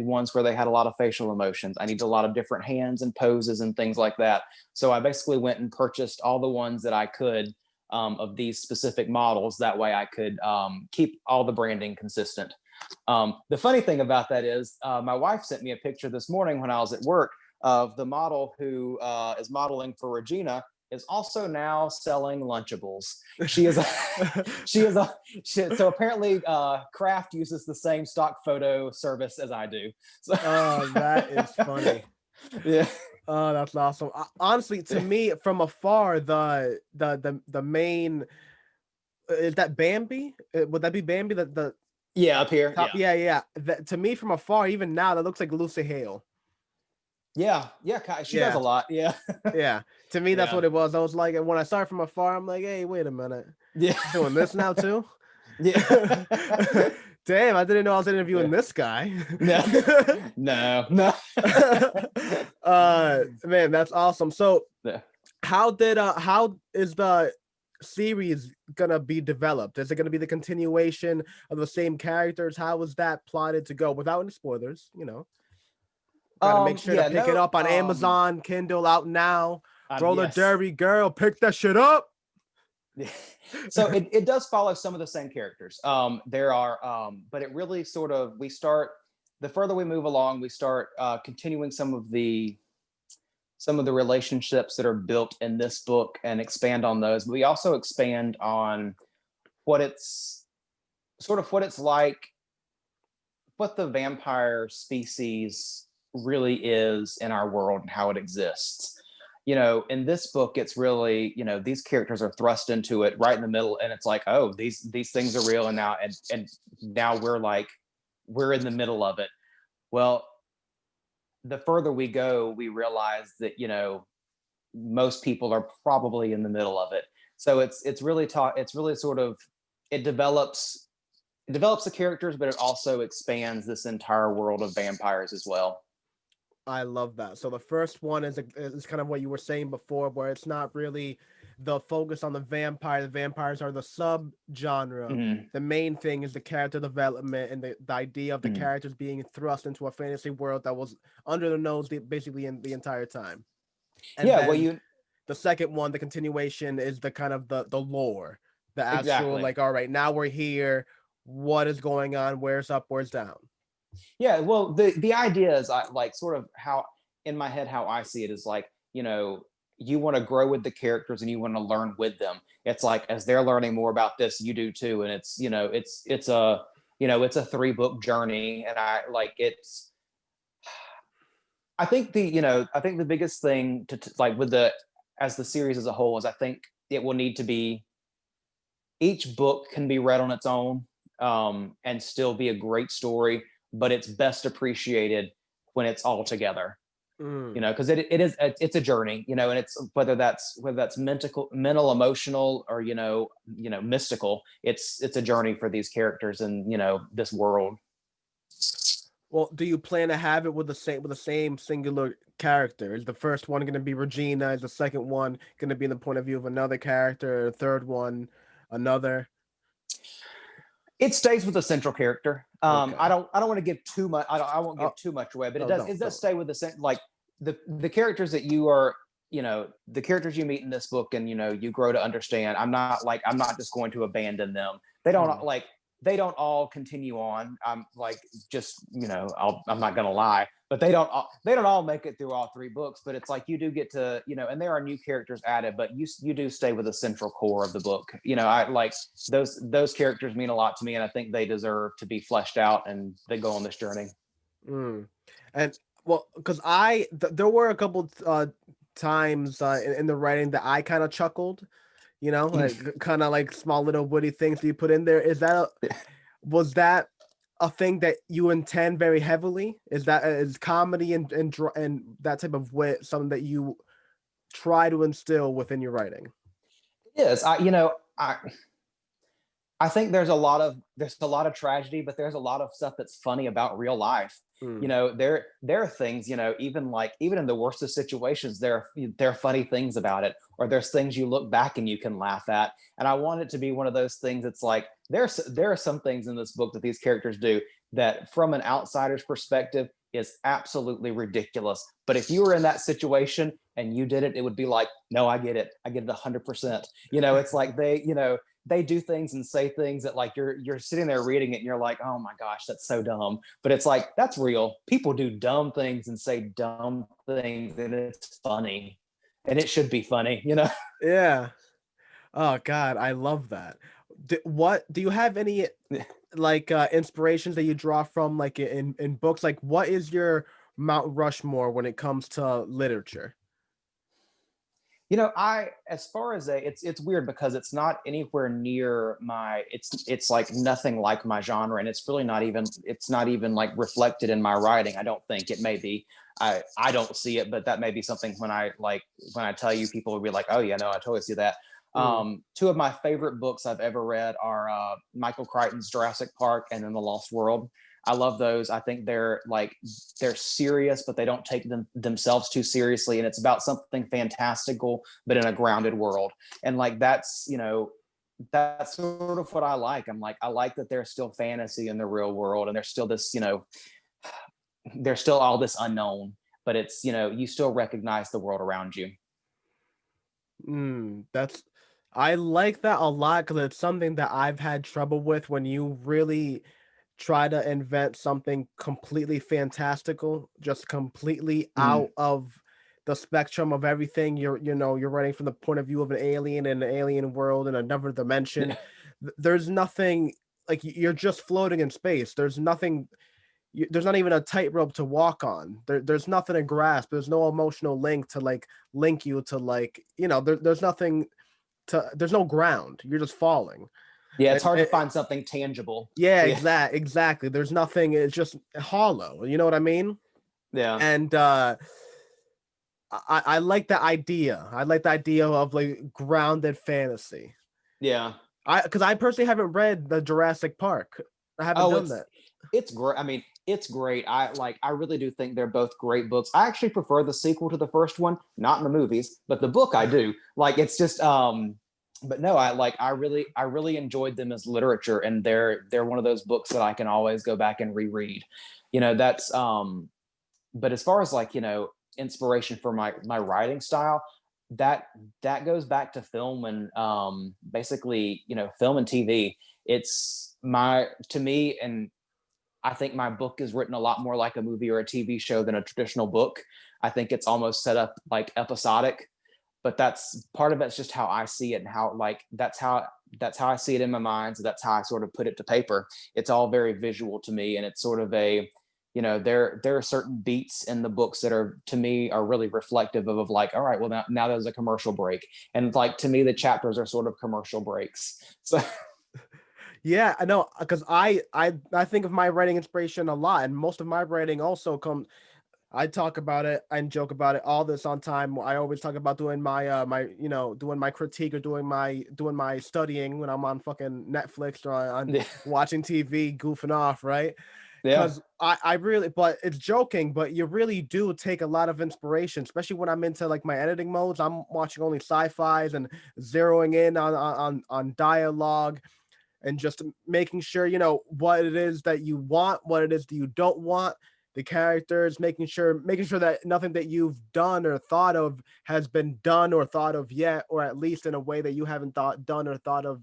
ones where they had a lot of facial emotions. I needed a lot of different hands and poses and things like that. So I basically went and purchased all the ones that I could of these specific models. That way I could keep all the branding consistent. The funny thing about that is my wife sent me a picture this morning when I was at work of the model who is modeling for Regina is also now selling Lunchables. She is a, so apparently Kraft uses the same stock photo service as I do. So Oh, that is funny. yeah. Oh, that's awesome. Honestly, to me, from afar, the main is that Bambi? Would that be Bambi? The Yeah, up here. top? Yeah. Yeah, yeah. To me, from afar, even now, that looks like Lucy Hale. Yeah. Yeah. She does a Yeah, lot. Yeah. yeah. To me, that's Yeah. what it was. I was like, when I started from afar, I'm like, hey, wait a minute, Yeah. she's doing this now too. Yeah. Damn, I didn't know I was interviewing Yeah. this guy. No. No. No. Man, that's awesome. So Yeah. how is the series gonna be developed? Is it gonna be the continuation of the same characters? How is that plotted to go without any spoilers? Gotta make sure to Yeah. pick it No. up on Amazon, Kindle out now. Roller Yes. derby girl, pick that shit up. So it does follow some of the same characters. There are, but it really sort of we start the further we move along, we start continuing some of the relationships that are built in this book and expand on those. But we also expand on what it's what it's like, what the vampire species really is in our world and how it exists. In this book, it's really, these characters are thrust into it right in the middle, and it's like, oh, these things are real, and now we're in the middle of it. Well, the further we go, we realize that most people are probably in the middle of it. So it's really sort of it develops the characters, but it also expands this entire world of vampires as well. I love that. So the first one is kind of what you were saying before, where it's not really the focus on the vampire. The vampires are the sub genre. Hmm. The main thing is the character development and the idea of the Hmm. characters being thrust into a fantasy world that was under the nose basically in the entire time. And Yeah, well, then you the second one, the continuation, is the kind of the lore, the actual exactly. like, all right, now we're here. What is going on? Where's up? Where's down? Yeah, well, the idea is I like sort of how in my head how I see it is like, you want to grow with the characters and you want to learn with them. It's like as they're learning more about this, you do too. And it's a 3 book journey. And I think the biggest thing like with the as the series as a whole is I think it will need to be each book can be read on its own and still be a great story, but it's best appreciated when it's all together. Mm. Because it's a journey, and it's whether that's mental, emotional, or mystical. It's a journey for these characters and this world. Well, do you plan to have it with the same singular character? Is the first one going to be Regina? Is the second one going to be in the point of view of another character? The third one, another? It stays with the central character. I Okay. don't want to give too much. I won't give Oh, too much away, but no, it does don't. stay with like the characters that you are. The characters you meet in this book, and you grow to understand. I'm not just going to abandon them. They don't Mm. like. they don't all continue on. I'm like, just, I'm not gonna lie, but they don't all make it through all three books. But it's like you do get to, and there are new characters added, but you do stay with the central core of the book. I like those characters mean a lot to me, and I think they deserve to be fleshed out and they go on this journey. Mm. And well, because there were a couple times in the writing that I kind of chuckled, like kind of like small little witty things that you put in there. Was that a thing that you intend very heavily? Is comedy and that type of wit something that you try to instill within your writing? Yes, I think there's a lot of tragedy, but there's a lot of stuff that's funny about real life. Mm. There are things, even in the worst of situations, there are funny things about it, or there's things you look back and you can laugh at. And I want it to be one of those things. It's like there are some things in this book that these characters do that, from an outsider's perspective, is absolutely ridiculous. But if you were in that situation and you did it, it would be like, no, I get it 100%. It's like they do things and say things that, like, you're sitting there reading it and you're like, oh my gosh, that's so dumb. But it's like, that's real. People do dumb things and say dumb things, and it's funny, and it should be funny. Yeah. Oh God, I love that. What do you have any like inspirations that you draw from, like in books? Like, what is your Mount Rushmore when it comes to literature? I as far as it's weird because it's not anywhere near my it's like nothing like my genre, and it's not even like reflected in my writing. I don't think it may be. I don't see it, but that may be something when I tell you, people will be like, oh yeah, no, I totally see that. Mm. Two of my favorite books I've ever read are Michael Crichton's Jurassic Park and then The Lost World. I love those. I think they're serious, but they don't take themselves too seriously, and it's about something fantastical, but in a grounded world. And like that's sort of what I like. I like that there's still fantasy in the real world, and there's still all this unknown, but it's you still recognize the world around you. That's I like that a lot because it's something that I've had trouble with when you really try to invent something completely fantastical, just completely Mm. out of the spectrum of everything. You're writing from the point of view of an alien in an alien world in another dimension. There's nothing, like, you're just floating in space. There's not even a tightrope to walk on. There's nothing to grasp. There's no emotional link to like link you to, like, there's nothing there's no ground. You're just falling. Yeah, it's And, hard to and find something tangible. yeah, Yeah, exactly. There's nothing. It's just hollow. You know what I mean? yeah, And I like the idea. I like the idea of like grounded fantasy. yeah. Because I personally haven't read the Jurassic Park. I haven't Oh, done that. it's great. I mean, it's great. I really do think they're both great books. I actually prefer the sequel to the first one, not in the movies, but the book I do. Like, it's just but no, I really enjoyed them as literature, and they're one of those books that I can always go back and reread. That's but as far as, like, inspiration for my writing style, that that goes back to film and basically, film and TV. It's my to me, and I think my book is written a lot more like a movie or a TV show than a traditional book. I think it's almost set up like episodic, but that's part of it's just how I see it, and how, like, that's how I see it in my mind. So that's how I sort of put it to paper. It's all very visual to me, and it's sort of there are certain beats in the books that are, to me, are really reflective of like, all right, well, now there's a commercial break, and like, to me, the chapters are sort of commercial breaks. So Yeah, I know, because I think of my writing inspiration a lot, and most of my writing also comes. I talk about it and joke about it all this on time. I always talk about doing doing my critique or doing my studying when I'm on fucking Netflix or on yeah, watching TV, goofing off, right? yeah, Because I really, but it's joking, but you really do take a lot of inspiration, especially when I'm into like my editing modes. I'm watching only sci-fis and zeroing in on dialogue and just making sure what it is that you want, what it is that you don't want, the characters, making sure that nothing that you've done or thought of has been done or thought of yet, or at least in a way that you haven't done or thought of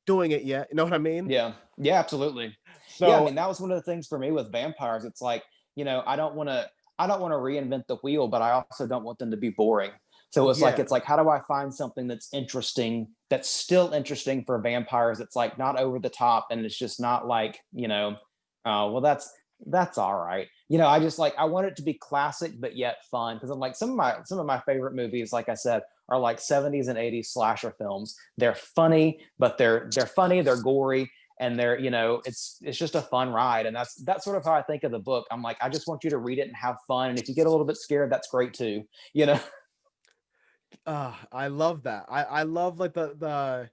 doing it yet. You know what I mean? Yeah. Yeah, absolutely. Yeah, I So mean, that was one of the things for me with vampires. It's like, I don't want to reinvent the wheel, but I also don't want them to be boring. So yeah. it's like how do I find something that's interesting, that's still interesting for vampires? It's like not over the top and it's just not like, well that's all right. I just like I want it to be classic but yet fun because I'm like some of my favorite movies, like I said, are like 70s and 80s slasher films. They're funny, but they're funny, they're gory, and they're it's just a fun ride. And that's sort of how I think of the book. I'm like, I just want you to read it and have fun, and if you get a little bit scared, that's great too. you know I love that. I love like the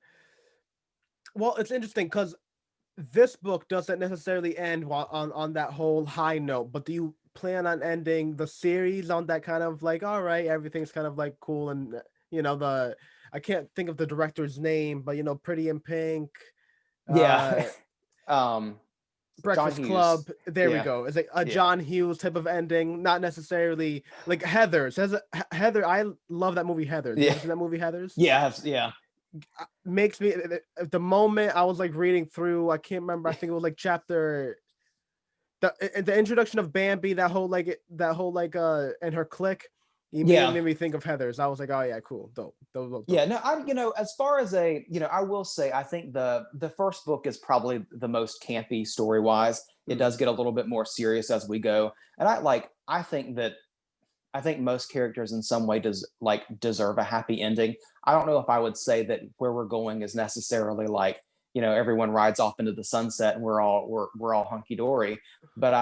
well, it's interesting because this book doesn't necessarily end while on that whole high note, but do you plan on ending the series on that kind of like, all right, everything's kind of like cool and the I can't think of the director's name, but Pretty in Pink, yeah. uh um John Breakfast Hughes. Club. There we Yeah. go. It's like a Yeah. John Hughes type of ending, not necessarily like Heather's. Heather, I love that movie Heather's. You Yeah. ever seen that movie Heather's? Yeah. Yeah. Makes me at the moment I was like reading through, I can't remember, I think it was like chapter the introduction of Bambi, that whole like and her clique immediately Yeah. made me think of Heather's. I was like, oh yeah, cool, dope, Yeah, dope. no, as far as I will say, I think the first book is probably the most campy story wise. It Mm. does get a little bit more serious as we go, and I think most characters in some way deserve a happy ending. I don't know if I would say that where we're going is necessarily like everyone rides off into the sunset and we're all hunky dory, but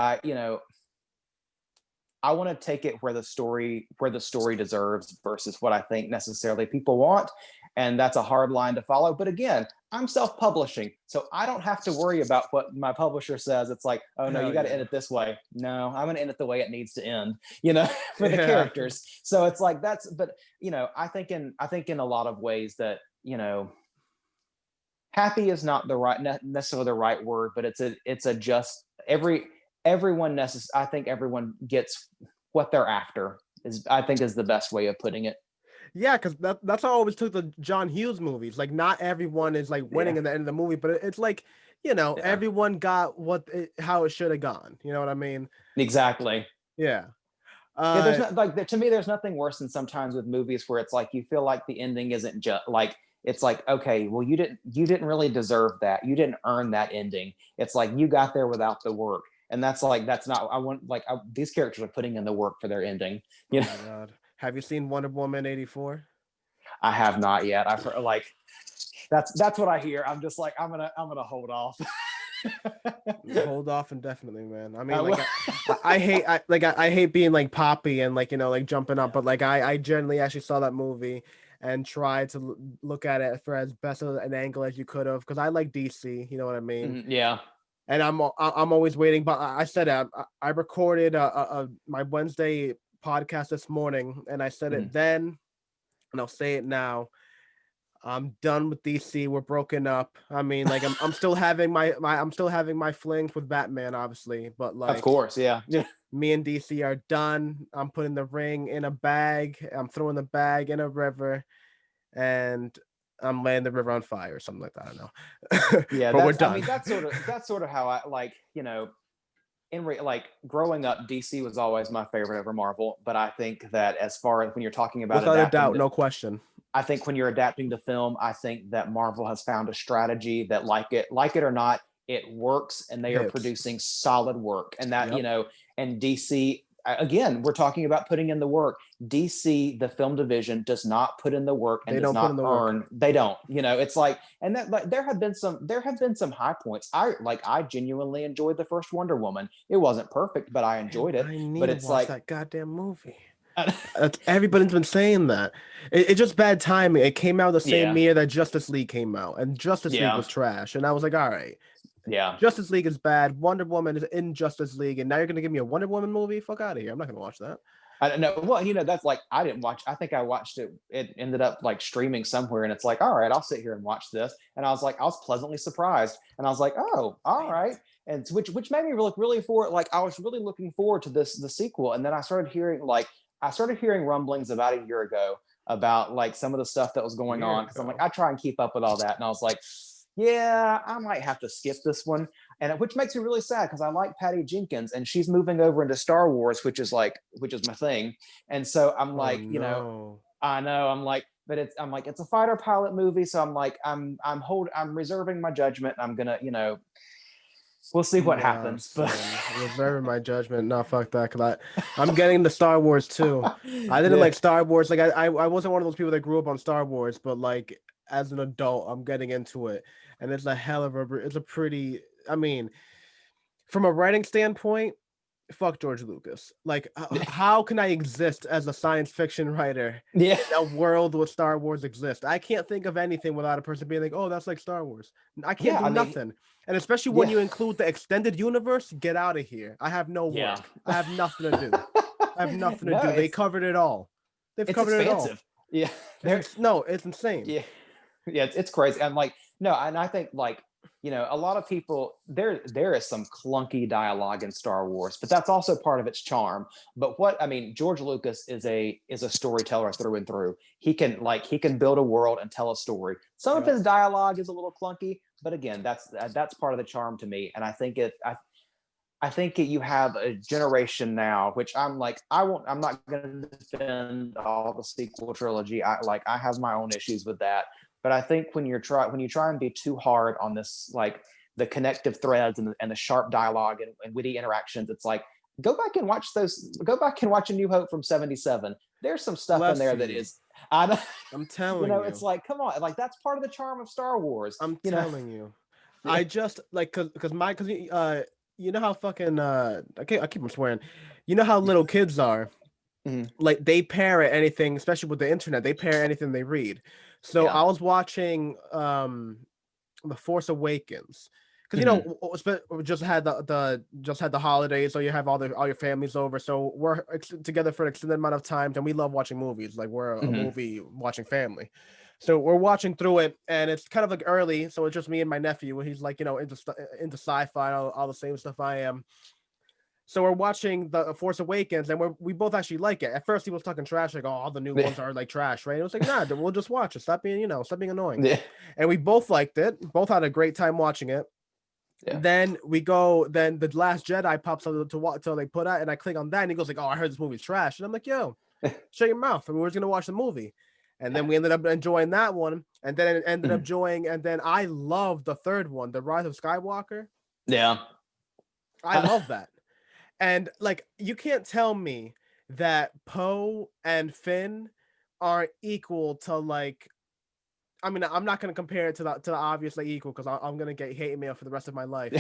I want to take it where the story deserves versus what I think necessarily people want. And that's a hard line to follow. But again, I'm self-publishing, so I don't have to worry about what my publisher says. It's like, oh no, you Hell got to end yeah. it this way. No, I'm going to end it the way it needs to end, for the Yeah. characters. So it's like but I think in a lot of ways that, happy is not the right necessarily the right word, but it's a just I think everyone gets what they're after is I think is the best way of putting it. Yeah, because that's how I always took the John Hughes movies. Like, not everyone is like winning Yeah. in the end of the movie, but it's like, Yeah. everyone got how it should have gone. You know what I mean? Exactly. Yeah. Yeah, there's Uh, not like to me there's nothing worse than sometimes with movies where it's like you feel like the ending isn't just like it's like, okay, well you didn't really deserve that. You didn't earn that ending. It's like you got there without the work. And that's not I want these characters are putting in the work for their ending. oh my God. Have you seen Wonder Woman 84? I have not yet. I've heard, that's what I hear. I'm just like I'm gonna hold off. Hold off indefinitely, man. I mean, I will. like, I hate I hate being like poppy and like like jumping up, but like I generally actually saw that movie and tried to look at it for as best of an angle as you could have, because I like DC. You know what I mean? Yeah. And I'm always waiting. But I said I recorded my Wednesday podcast this morning, and I said Mhm. it then, and I'll say it now. I'm done with DC. We're broken up. I mean, like I'm still having I'm still having my flings with Batman, obviously, but Of like course, yeah. Yeah. me and DC are done. I'm putting the ring in a bag. I'm throwing the bag in a river, and I'm laying the river on fire or something like that. I don't know, Yeah, but we're that's I done. mean that's sort of how I growing up, DC was always my favorite over Marvel, but I think that as far as when you're talking about Without a adapting doubt, to no question. I think when you're adapting to film, I think that Marvel has found a strategy that like it or not, it works and they are Hits. producing solid work. And that, Yep. and DC again, we're talking about putting in the work. DC, the film division, does not put in the work and They does don't put not in the work. earn. They don't. It's like, and that like there have been some high points. I genuinely enjoyed the first Wonder Woman. It wasn't perfect, but I Man, enjoyed it. I need But to it's watch like that goddamn movie. Everybody's been saying that. It's just bad timing. It came out the same yeah, year that Justice League came out, and Justice League yeah, was trash. And I was like, all right, yeah. Justice League is bad. Wonder Woman is in Justice League, and now you're gonna give me a Wonder Woman movie? Fuck out of here! I'm not gonna watch that. I don't know. Well, that's like I didn't watch. I think I watched it. It ended up like streaming somewhere, and it's like, all right, I'll sit here and watch this. And I was pleasantly surprised, and I was like, oh, all right. And which made me look really forward. Like I was really looking forward to the sequel, and then I started hearing rumblings about a year ago about like some of the stuff that was going Year on because I'm like ago. I try and keep up with all that, and I was like, yeah, I might have to skip this one, and which makes me really sad because I like Patty Jenkins, and she's moving over into Star Wars, which is my thing, and so I'm Oh like, no. I know, I'm like, but I'm like, it's a fighter pilot movie, so I'm like, I'm reserving my judgment. I'm gonna, we'll see what Nah, happens, but son. Reserving my judgment. Nah, fuck that. Cause I'm getting the Star Wars too. I didn't yeah, like Star Wars. Like I wasn't one of those people that grew up on Star Wars, but like as an adult, I'm getting into it, and it's a hell of a. It's a pretty. I mean, from a writing standpoint, fuck George Lucas. Like, how can I exist as a science fiction writer yeah, in a world where Star Wars exists? I can't think of anything without a person being like, "Oh, that's like Star Wars." I can't yeah. do I mean, nothing. And especially when yeah, you include the extended universe, get out of here. I have no yeah. work. I have nothing to do. I have nothing to No, do. They covered it all. They've it's covered it all. expansive. Yeah, there. No, it's insane. Yeah, yeah, it's crazy. I'm like, no, and I think like, a lot of people there is some clunky dialogue in Star Wars, but that's also part of its charm. But what I mean, George Lucas is a storyteller through and through. He can build a world and tell a story. Some of Yep. his dialogue is a little clunky, but again, that's part of the charm to me. And I think that you have a generation now, which I'm like, I'm not going to defend all the sequel trilogy. I have my own issues with that, but I think when you try and be too hard on this, like the connective threads and the sharp dialogue and witty interactions, it's like go back and watch A New Hope from '77. There's some stuff in Bless there that you. is, I I'm telling it's you. like, come on, like that's part of the charm of Star Wars, I'm you know. telling you. Yeah. I just like cause you know how fucking I keep on swearing. You know how little kids are. Mhm. Like they parrot anything, especially with the internet. They parrot anything they read. So Yeah. I was watching The Force Awakens because Mhm. we just had the holidays, so you have all your families over. So we're together for an extended amount of time, and we love watching movies. Like we're a Mhm. movie watching family. So we're watching through it, and it's kind of like early, so it's just me and my nephew. He's like into sci-fi, all the same stuff I am. So we're watching the Force Awakens, and we both actually like it. At first, he was talking trash, like, "Oh, all the new Yeah. ones are like trash," right? It was like, "Nah, we'll just watch it. Stop being annoying." Yeah. And we both liked it. Both had a great time watching it. Yeah. Then we go. Then the Last Jedi pops up to like put out, and I click on that, and he goes like, "Oh, I heard this movie's trash," and I'm like, "Yo, shut your mouth." And we were just gonna watch the movie, and then we ended up enjoying that one, and then it ended up Mhm. enjoying, and then I love the third one, The Rise of Skywalker. Yeah. I love that. And like you can't tell me that Poe and Finn are equal to like I mean I'm not gonna compare it to the obviously equal because I'm gonna get hate mail for the rest of my life.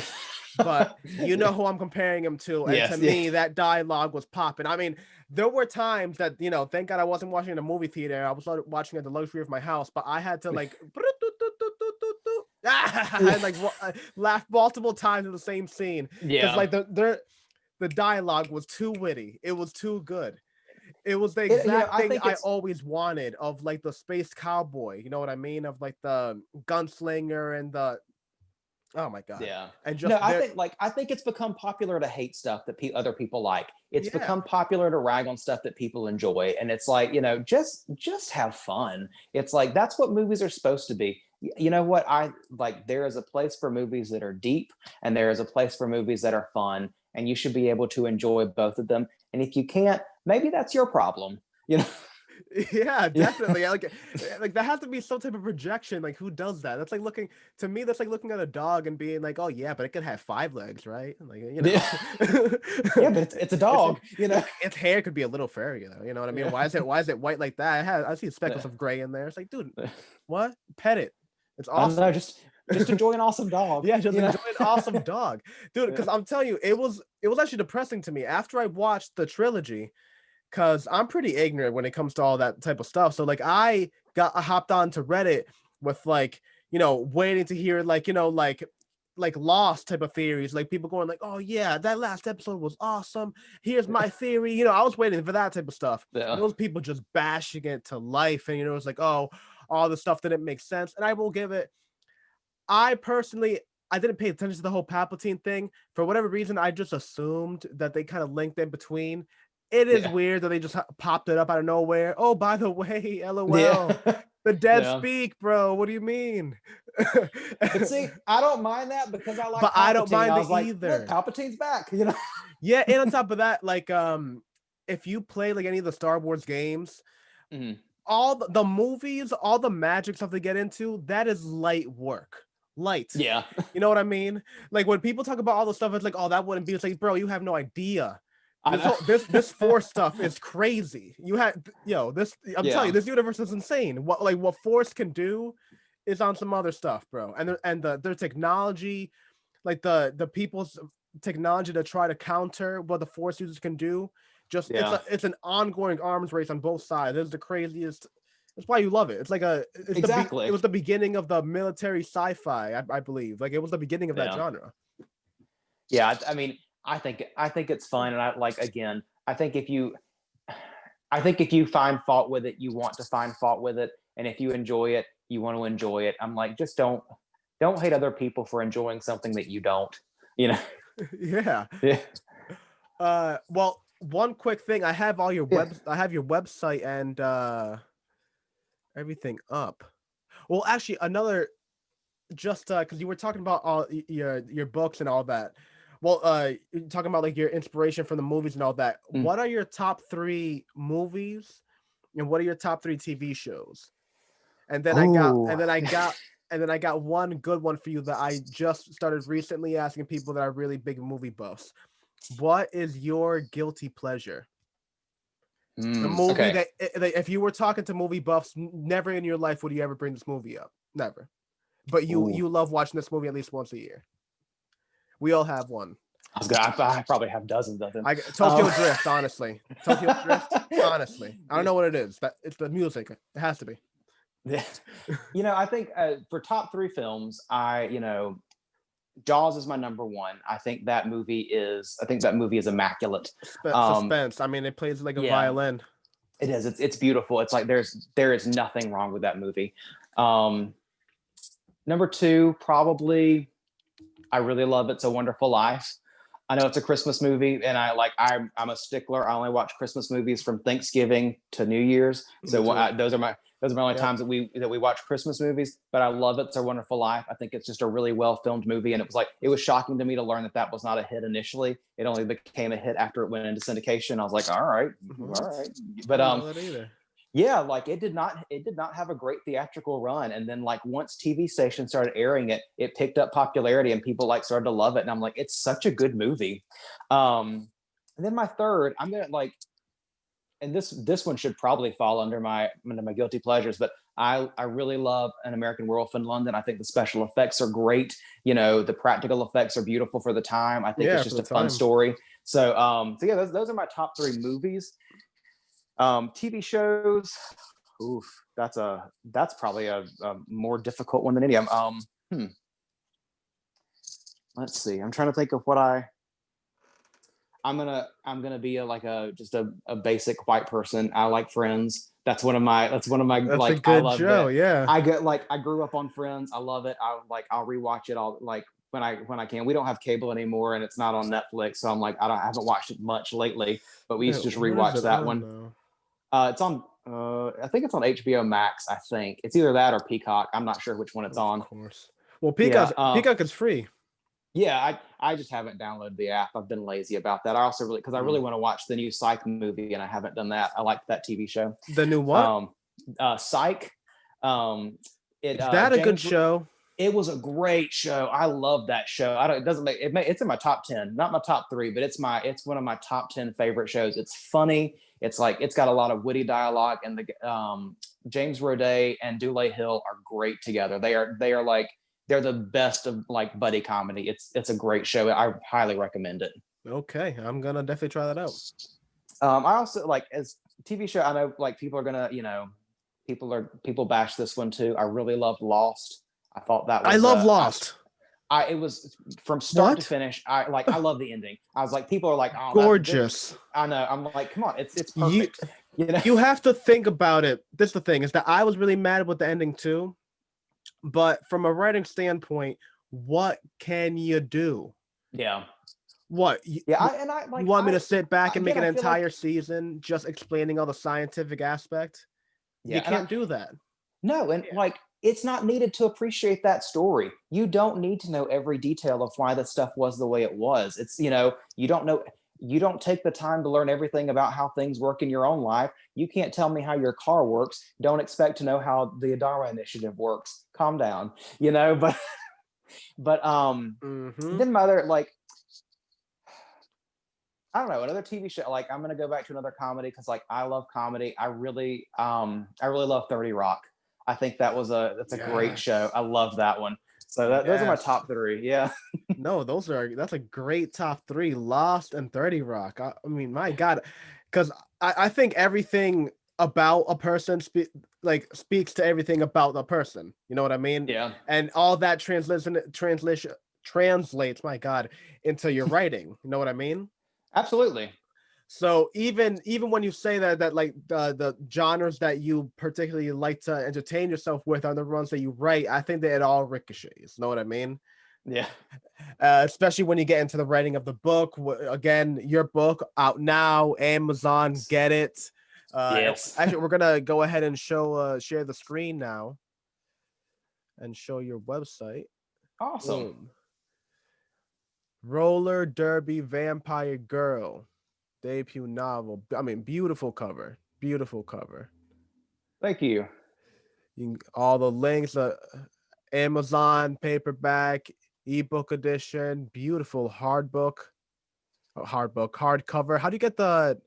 But you know who I'm comparing him to, and to Yes. Yeah. me that dialogue was popping. I mean, there were times that thank God I wasn't watching in a movie theater. I was watching at the luxury of my house, but I had to like I Yeah. had like laugh multiple times in the same scene because Yeah. like the dialogue was too witty. It was too good. It was the It, exact I thing think I it's always wanted of like the space cowboy. You know what I mean? Of like the gunslinger and the oh my god. yeah. And No, just there I think it's become popular to hate stuff that other people like. It's yeah. become popular to rag on stuff that people enjoy, and it's like, just have fun. It's like that's what movies are supposed to be. You know what I like? There is a place for movies that are deep, and there is a place for movies that are fun, and you should be able to enjoy both of them. And if you can't, maybe that's your problem. You know? Yeah, Yeah. definitely. Like that has to be some type of projection. Like who does that? That's like looking to me. That's like looking at a dog and being like, "Oh yeah, but it could have five legs, right?" Like Yeah. Yeah, but it's a it's dog. You know? its hair could be a little furry, though. You know what I mean? Yeah. Why is it white like that? I see speckles Yeah. of gray in there. It's like, dude, what? Pet it. It's I don't know, awesome. just enjoy an awesome dog. Yeah, just You know? enjoy an awesome dog, dude. Yeah. Because I'm telling you, it was actually depressing to me after I watched the trilogy because I'm pretty ignorant when it comes to all that type of stuff. So like I hopped on to Reddit with like, waiting to hear like, like lost type of theories, like people going like, oh yeah, that last episode was awesome. Here's my theory. I was waiting for that type of stuff. And Yeah. those people just bashing it to life. And it's like, oh, all the stuff didn't make sense. And I will give it, I personally I didn't pay attention to the whole Palpatine thing. For whatever reason, I just assumed that they kind of linked in between. It is Yeah. weird that they just popped it up out of nowhere. Oh, by the way, Yeah. LOL. The dead Yeah. speak, bro. What do you mean? But see, I don't mind that because I But like I don't Palpatine. mind I it was like, look, either. Palpatine's back, you know? Yeah, and on top of that, like if you play like any of the Star Wars games, Mhm. all the movies, all the magic stuff they get into, that is light work. Light. Yeah. You know what I mean? Like when people talk about all the stuff, it's like, oh, that wouldn't be. It's like, bro, you have no idea. I know. This Force stuff is crazy. You had this. I'm telling you, Yeah. this universe is insane. What Force can do is on some other stuff, bro. And their technology, like the people's technology to try to counter what the Force users can do. Just Yeah. it's an ongoing arms race on both sides. It's the craziest. That's why you love it. It's like it Exactly. was the beginning of the military sci-fi, I believe. Like it was the beginning of that Yeah. genre. Yeah. I mean, I think it's fun. And I like again, I think if you find fault with it, you want to find fault with it. And if you enjoy it, you want to enjoy it. I'm like, just don't hate other people for enjoying something that you don't, you know? Yeah. Yeah. Well, one quick thing. Yeah. I have your website and everything up. Well, actually, another just because you were talking about all your books and all that. Well, you're talking about like your inspiration from the movies and all that. Mm. What are your top 3 movies, and what are your top 3 TV shows? And then I got, Oh, and then I got, and then I got one good one for you that I just started recently asking people that are really big movie buffs. What is your guilty pleasure? The movie okay. that if you were talking to movie buffs, never in your life would you ever bring this movie up. Never. But Ooh. you love watching this movie at least once a year. We all have one. I probably have dozens of them. Tokyo Drift, honestly. Tokyo Drift, honestly. I don't know what it is. But it's the music. It has to be. Yeah. I think for top three films, Jaws is my number one. I think that movie is immaculate. Suspense. I mean, it plays like a Yeah, violin. it is. It's beautiful. It's like there is nothing wrong with that movie. Um, Number two, probably, I really love It's a Wonderful Life. I know it's a Christmas movie, and I'm a stickler. I only watch Christmas movies from Thanksgiving to New Year's. So those are my only Yep. times that we watch Christmas movies. But I love It's a Wonderful Life. I think it's just a really well filmed movie, and it was shocking to me to learn that was not a hit initially. It only became a hit after it went into syndication. I was like, all right, What? all right. I But didn't know that either. yeah, like it did not have a great theatrical run, and then like once TV stations started airing it, it picked up popularity and people like started to love it, and I'm like, it's such a good movie. And then my third, I'm gonna like, and this one should probably fall under my guilty pleasures, but I really love An American Werewolf in London. I think the special effects are great. The practical effects are beautiful for the time. I think it's Yeah, for just the a fun time. story. So yeah, those are my top three movies. TV shows, oof, that's probably a more difficult one than any of them. Let's see. I'm trying to think of what I'm gonna be just a basic white person. I like Friends. That's one of my That's a like I good love show. that. Yeah. I grew up on Friends. I love it. I'll rewatch it all like when I can. We don't have cable anymore and it's not on Netflix, so I'm like I haven't watched it much lately. But we used to just Where is rewatch it that on one. though? It's on. I think it's on HBO Max. I think it's either that or Peacock. I'm not sure which one it's Of on. course. Well, Yeah. Peacock is free. Yeah. I just haven't downloaded the app. I've been lazy about that. I also really because I really want to watch the new Psych movie and I haven't done that. I like that TV show. The new what? Um, Psych. Is that a good show? It was a great show. I love that show. I don't. It doesn't make it. It's in my top 10, not my top three, but it's one of my top 10 favorite shows. It's funny. It's got a lot of witty dialogue, and James Roday and Dule Hill are great together. They are like they're the best of like buddy comedy. It's a great show. I highly recommend it. Okay, I'm gonna definitely try that out. I also like as TV show. I know like people are gonna people bash this one too. I really loved Lost. I thought that I was love Lost. it was from start to What? finish. I love the ending. I was like, people are like, oh, Gorgeous. I know. I'm like, come on, it's You perfect. You know? you have to think about it. This is the thing is that I was really mad with the ending too, but from a writing standpoint, what can you do? Yeah. What Yeah. you want me to sit back and make again, an I feel like entire season just explaining all the scientific aspect? You yeah, can't do that. No, and Yeah. like it's not needed to appreciate that story. You don't need to know every detail of why the stuff was the way it was. It's, you don't know, you don't take the time to learn everything about how things work in your own life. You can't tell me how your car works. Don't expect to know how the Adara initiative works. Calm down, but Mm-hmm. then my other like I don't know, another TV show. Like I'm gonna go back to another comedy because like I love comedy. I really love 30 Rock. I think that's a great show. Yes. I love that one. So those are my Yes. top three. Yeah. No, that's a great top three. Lost and 30 Rock. I mean, my God, because I think everything about a person speaks to everything about the person. You know what I mean? Yeah. And all that translates, my God, into your writing. You know what I mean? Absolutely. So even when you say that like the genres that you particularly like to entertain yourself with are the ones that you write, I think that it all ricochets. Know what I mean? Yeah. Especially when you get into the writing of the book. Again, your book out now, Amazon, get it. Yes. Actually, we're gonna go ahead and share the screen now and show your website. Awesome. Boom. Roller Derby Vampire Girl debut novel. I mean, beautiful cover. Beautiful cover. Thank you. All the links, Amazon paperback, ebook edition, beautiful hardcover. How do you get the?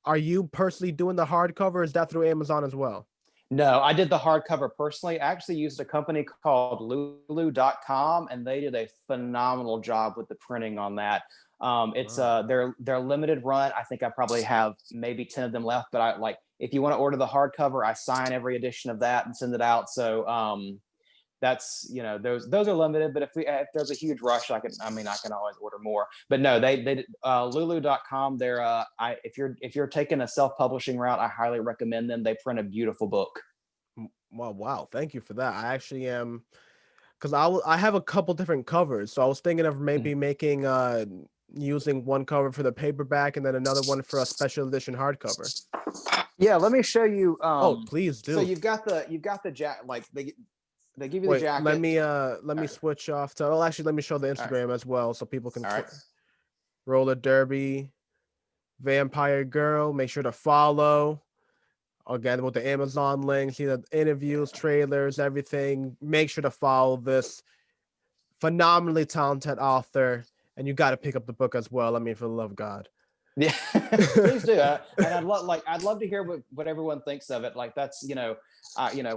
Are you personally doing the hardcover? Is that through Amazon as well? No, I did the hardcover personally. I actually used a company called Lulu.com, and they did a phenomenal job with the printing on that. It's Wow. their limited run. I think I probably have maybe 10 of them left, but I like if you want to order the hardcover, I sign every edition of that and send it out. So that's those are limited, but if there's a huge rush, I can always order more. But no, they Lulu.com, they're I if you're taking a self-publishing route, I highly recommend them. They print a beautiful book. Wow, wow. Thank you for that. I actually am because I have a couple different covers. So I was thinking of maybe making using one cover for the paperback and then another one for a special edition hardcover. Yeah, let me show you. Oh, please So do. you've got the like they give you the Wait, jacket. let All me right, switch off to well actually let me show the all right, Instagram as well so people can all right. roller derby, vampire girl, make sure to follow. Again with the Amazon link, see the interviews, trailers, everything. Make sure to follow this phenomenally talented author, and you got to pick up the book as well. I mean, for the love of God. Yeah, please do. And I'd love to hear what everyone thinks of it. Like that's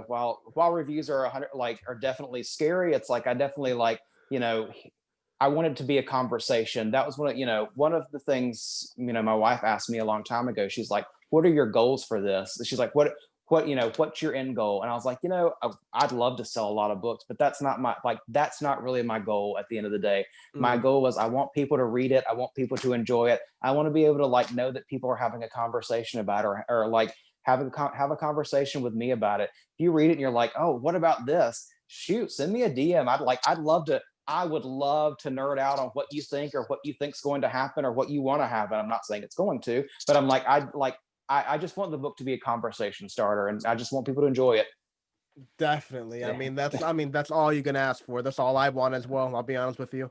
while reviews are 100 like are definitely scary, it's like I definitely like I want it to be a conversation. That was one of the things, my wife asked me a long time ago. She's like, what are your goals for this? She's like, what's your end goal? And I was like, I'd love to sell a lot of books, but that's not really my goal at the end of the day. My Mm, goal was I want people to read it. I want people to enjoy it. I want to be able to like know that people are having a conversation about it or like have a conversation with me about it. If you read it and you're like, oh, what about this? Shoot, send me a DM. I would love to nerd out on what you think or what you think's going to happen or what you want to happen. I'm not saying it's going to, but I'm like, I just want the book to be a conversation starter and I just want people to enjoy it. definitely. Yeah. I mean that's all you can ask for. That's all I want as well. I'll be honest with you.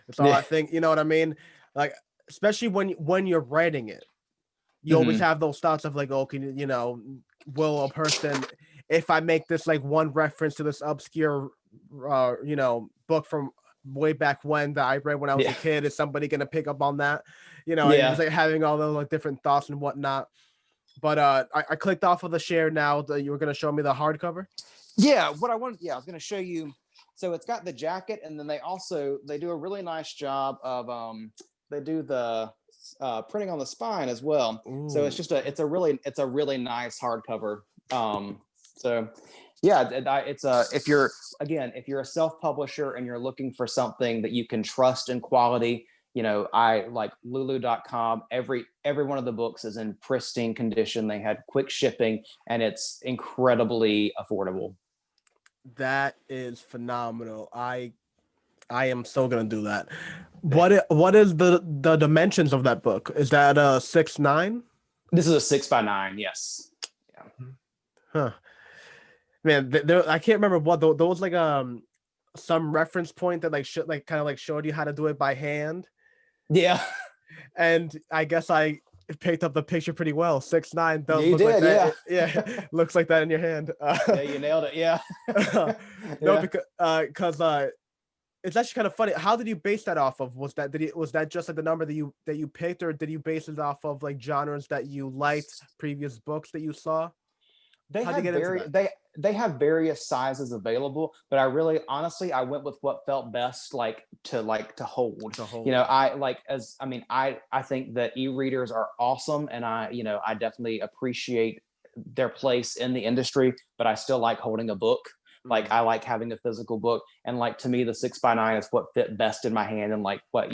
That's all Yeah. I think. You know what I mean? Like especially when you're writing it, you always Hmm. have those thoughts of like, oh, will a person, if I make this like one reference to this obscure, book from way back when that I read when I was a Yeah. kid, is somebody gonna pick up on that? And just Yeah. like having all those like different thoughts and whatnot. But I clicked off of the share now. That you were gonna show me the hardcover. Yeah. I was going to show you. So it's got the jacket and then they do a really nice job of, they do the printing on the spine as well. So Ooh, it's a really nice hardcover. So yeah, if you're a self-publisher and you're looking for something that you can trust in quality, I like Lulu.com. Every one of the books is in pristine condition. They had quick shipping and it's incredibly affordable. that is phenomenal. I am so gonna do that. What is the dimensions of that book? Is that a 6'9"? This is a 6 by 9. Yes. Yeah. Huh. Man, I can't remember what those like some reference point that like like kind of like showed you how to do it by hand, Yeah. and I guess I picked up the picture pretty well. 6'9" does You look like did, that. yeah. Yeah, looks like that in your hand. Yeah, you nailed it. Yeah. No, Yeah. because it's actually kind of funny. How did you base that off of? Was that just like the number that you picked, or did you base it off of like genres that you liked, previous books that you saw? They How'd you have get into very that? they have various sizes available, but I really honestly I went with what felt best like to hold. To You know, hold. I like as I mean I think that e-readers are awesome and I definitely appreciate their place in the industry, but I still like holding a book. Like Mm. I like having a physical book, and like to me the 6x9 is what fit best in my hand, and like what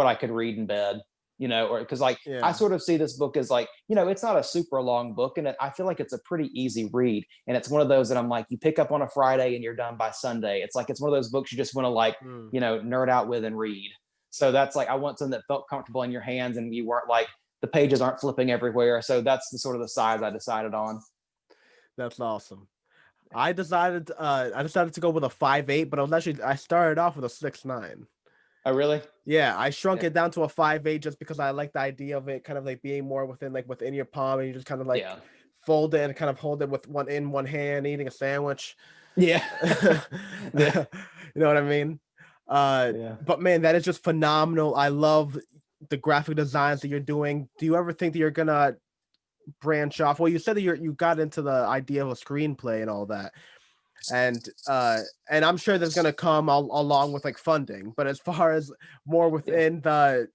I could read in bed, or because like I Yeah. sort of see this book as like, it's not a super long book, and I feel like it's a pretty easy read. And it's one of those that I'm like, you pick up on a Friday and you're done by Sunday. It's like, it's one of those books you just want to like, Mm. nerd out with and read. So that's like, I want something that felt comfortable in your hands and you weren't like, the pages aren't flipping everywhere. So that's the sort of the size I decided on. That's awesome. I decided to go with a 5'8", but I started off with a 6'9". Oh, really? Yeah, I shrunk Yeah. it down to a 5'8" just because I like the idea of it kind of like being more within your palm, and you just kind of like Yeah. fold it and kind of hold it with one hand, eating a sandwich. Yeah. Yeah. You know what I mean? Yeah. But man, that is just phenomenal. I love the graphic designs that you're doing. Do you ever think that you're gonna branch off? Well, you said that you got into the idea of a screenplay and all that, and I'm sure there's gonna come along with like funding. But as far as more Yeah. within the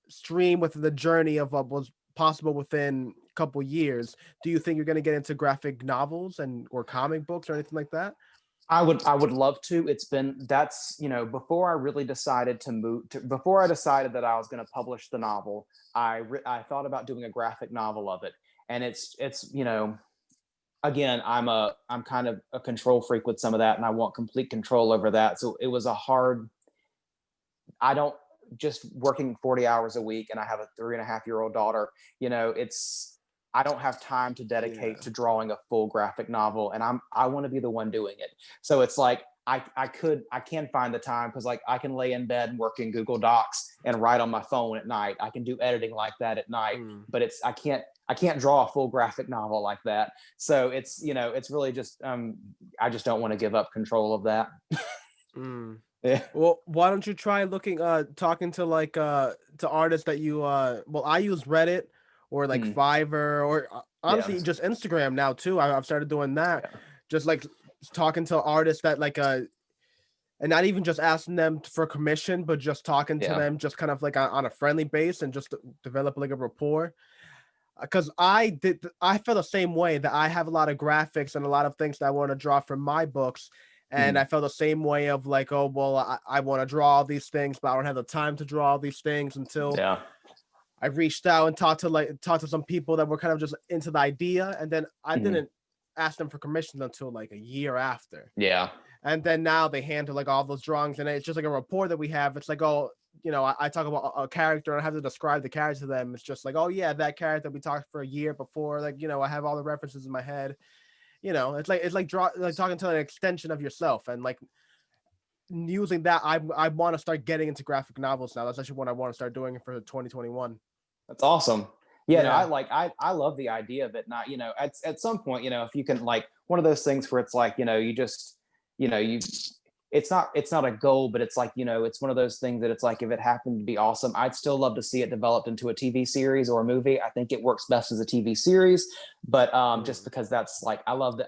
stream, with the journey of what was possible within a couple years, do you think you're gonna get into graphic novels and or comic books or anything like that? I would love to. It's been that's before I really decided to before I decided that I was going to publish the novel. I thought about doing a graphic novel of it, and it's again I'm kind of a control freak with some of that, and I want complete control over that. So it was a hard. I don't just working 40 hours a week, and I have a 3.5-year-old daughter. It's I don't have time to dedicate Yeah. to drawing a full graphic novel, and I want to be the one doing it. So it's like I can find the time because like I can lay in bed and work in Google Docs and write on my phone at night. I can do editing like that at night, Mm, but I can't draw a full graphic novel like that. So it's really just I just don't want to give up control of that. mm. Yeah. Well, why don't you try talking to to artists that you well, I use Reddit or like Mm, Fiverr or yeah. honestly just Instagram now too. I've started doing that. Yeah. Just like talking to artists that and not even just asking them for commission, but just talking to Yeah. them just kind of like on a friendly base and just to develop like a rapport. Because I feel the same way, that I have a lot of graphics and a lot of things that I want to draw from my books. And Mm, I felt the same way of like, oh, well, I want to draw all these things, but I don't have the time to draw all these things until yeah. I reached out and talked to some people that were kind of just into the idea. And then I Mm, didn't ask them for commission until like a year after. yeah. And then now they handle like all those drawings, and it's just like a rapport that we have. It's like, oh, I talk about a character and I have to describe the character to them. It's just like, oh yeah, that character we talked for a year before. Like, I have all the references in my head. It's like talking to an extension of yourself, and like using that. I want to start getting into graphic novels now. That's actually what I want to start doing for 2021. That's awesome. Yeah, no, Yeah. I love the idea of it. Not, at some point, if you can like one of those things where it's like, you just, you it's not a goal, but it's like, it's one of those things that it's like if it happened to be awesome, I'd still love to see it developed into a TV series or a movie. I think it works best as a TV series, but just Mm. because that's like I love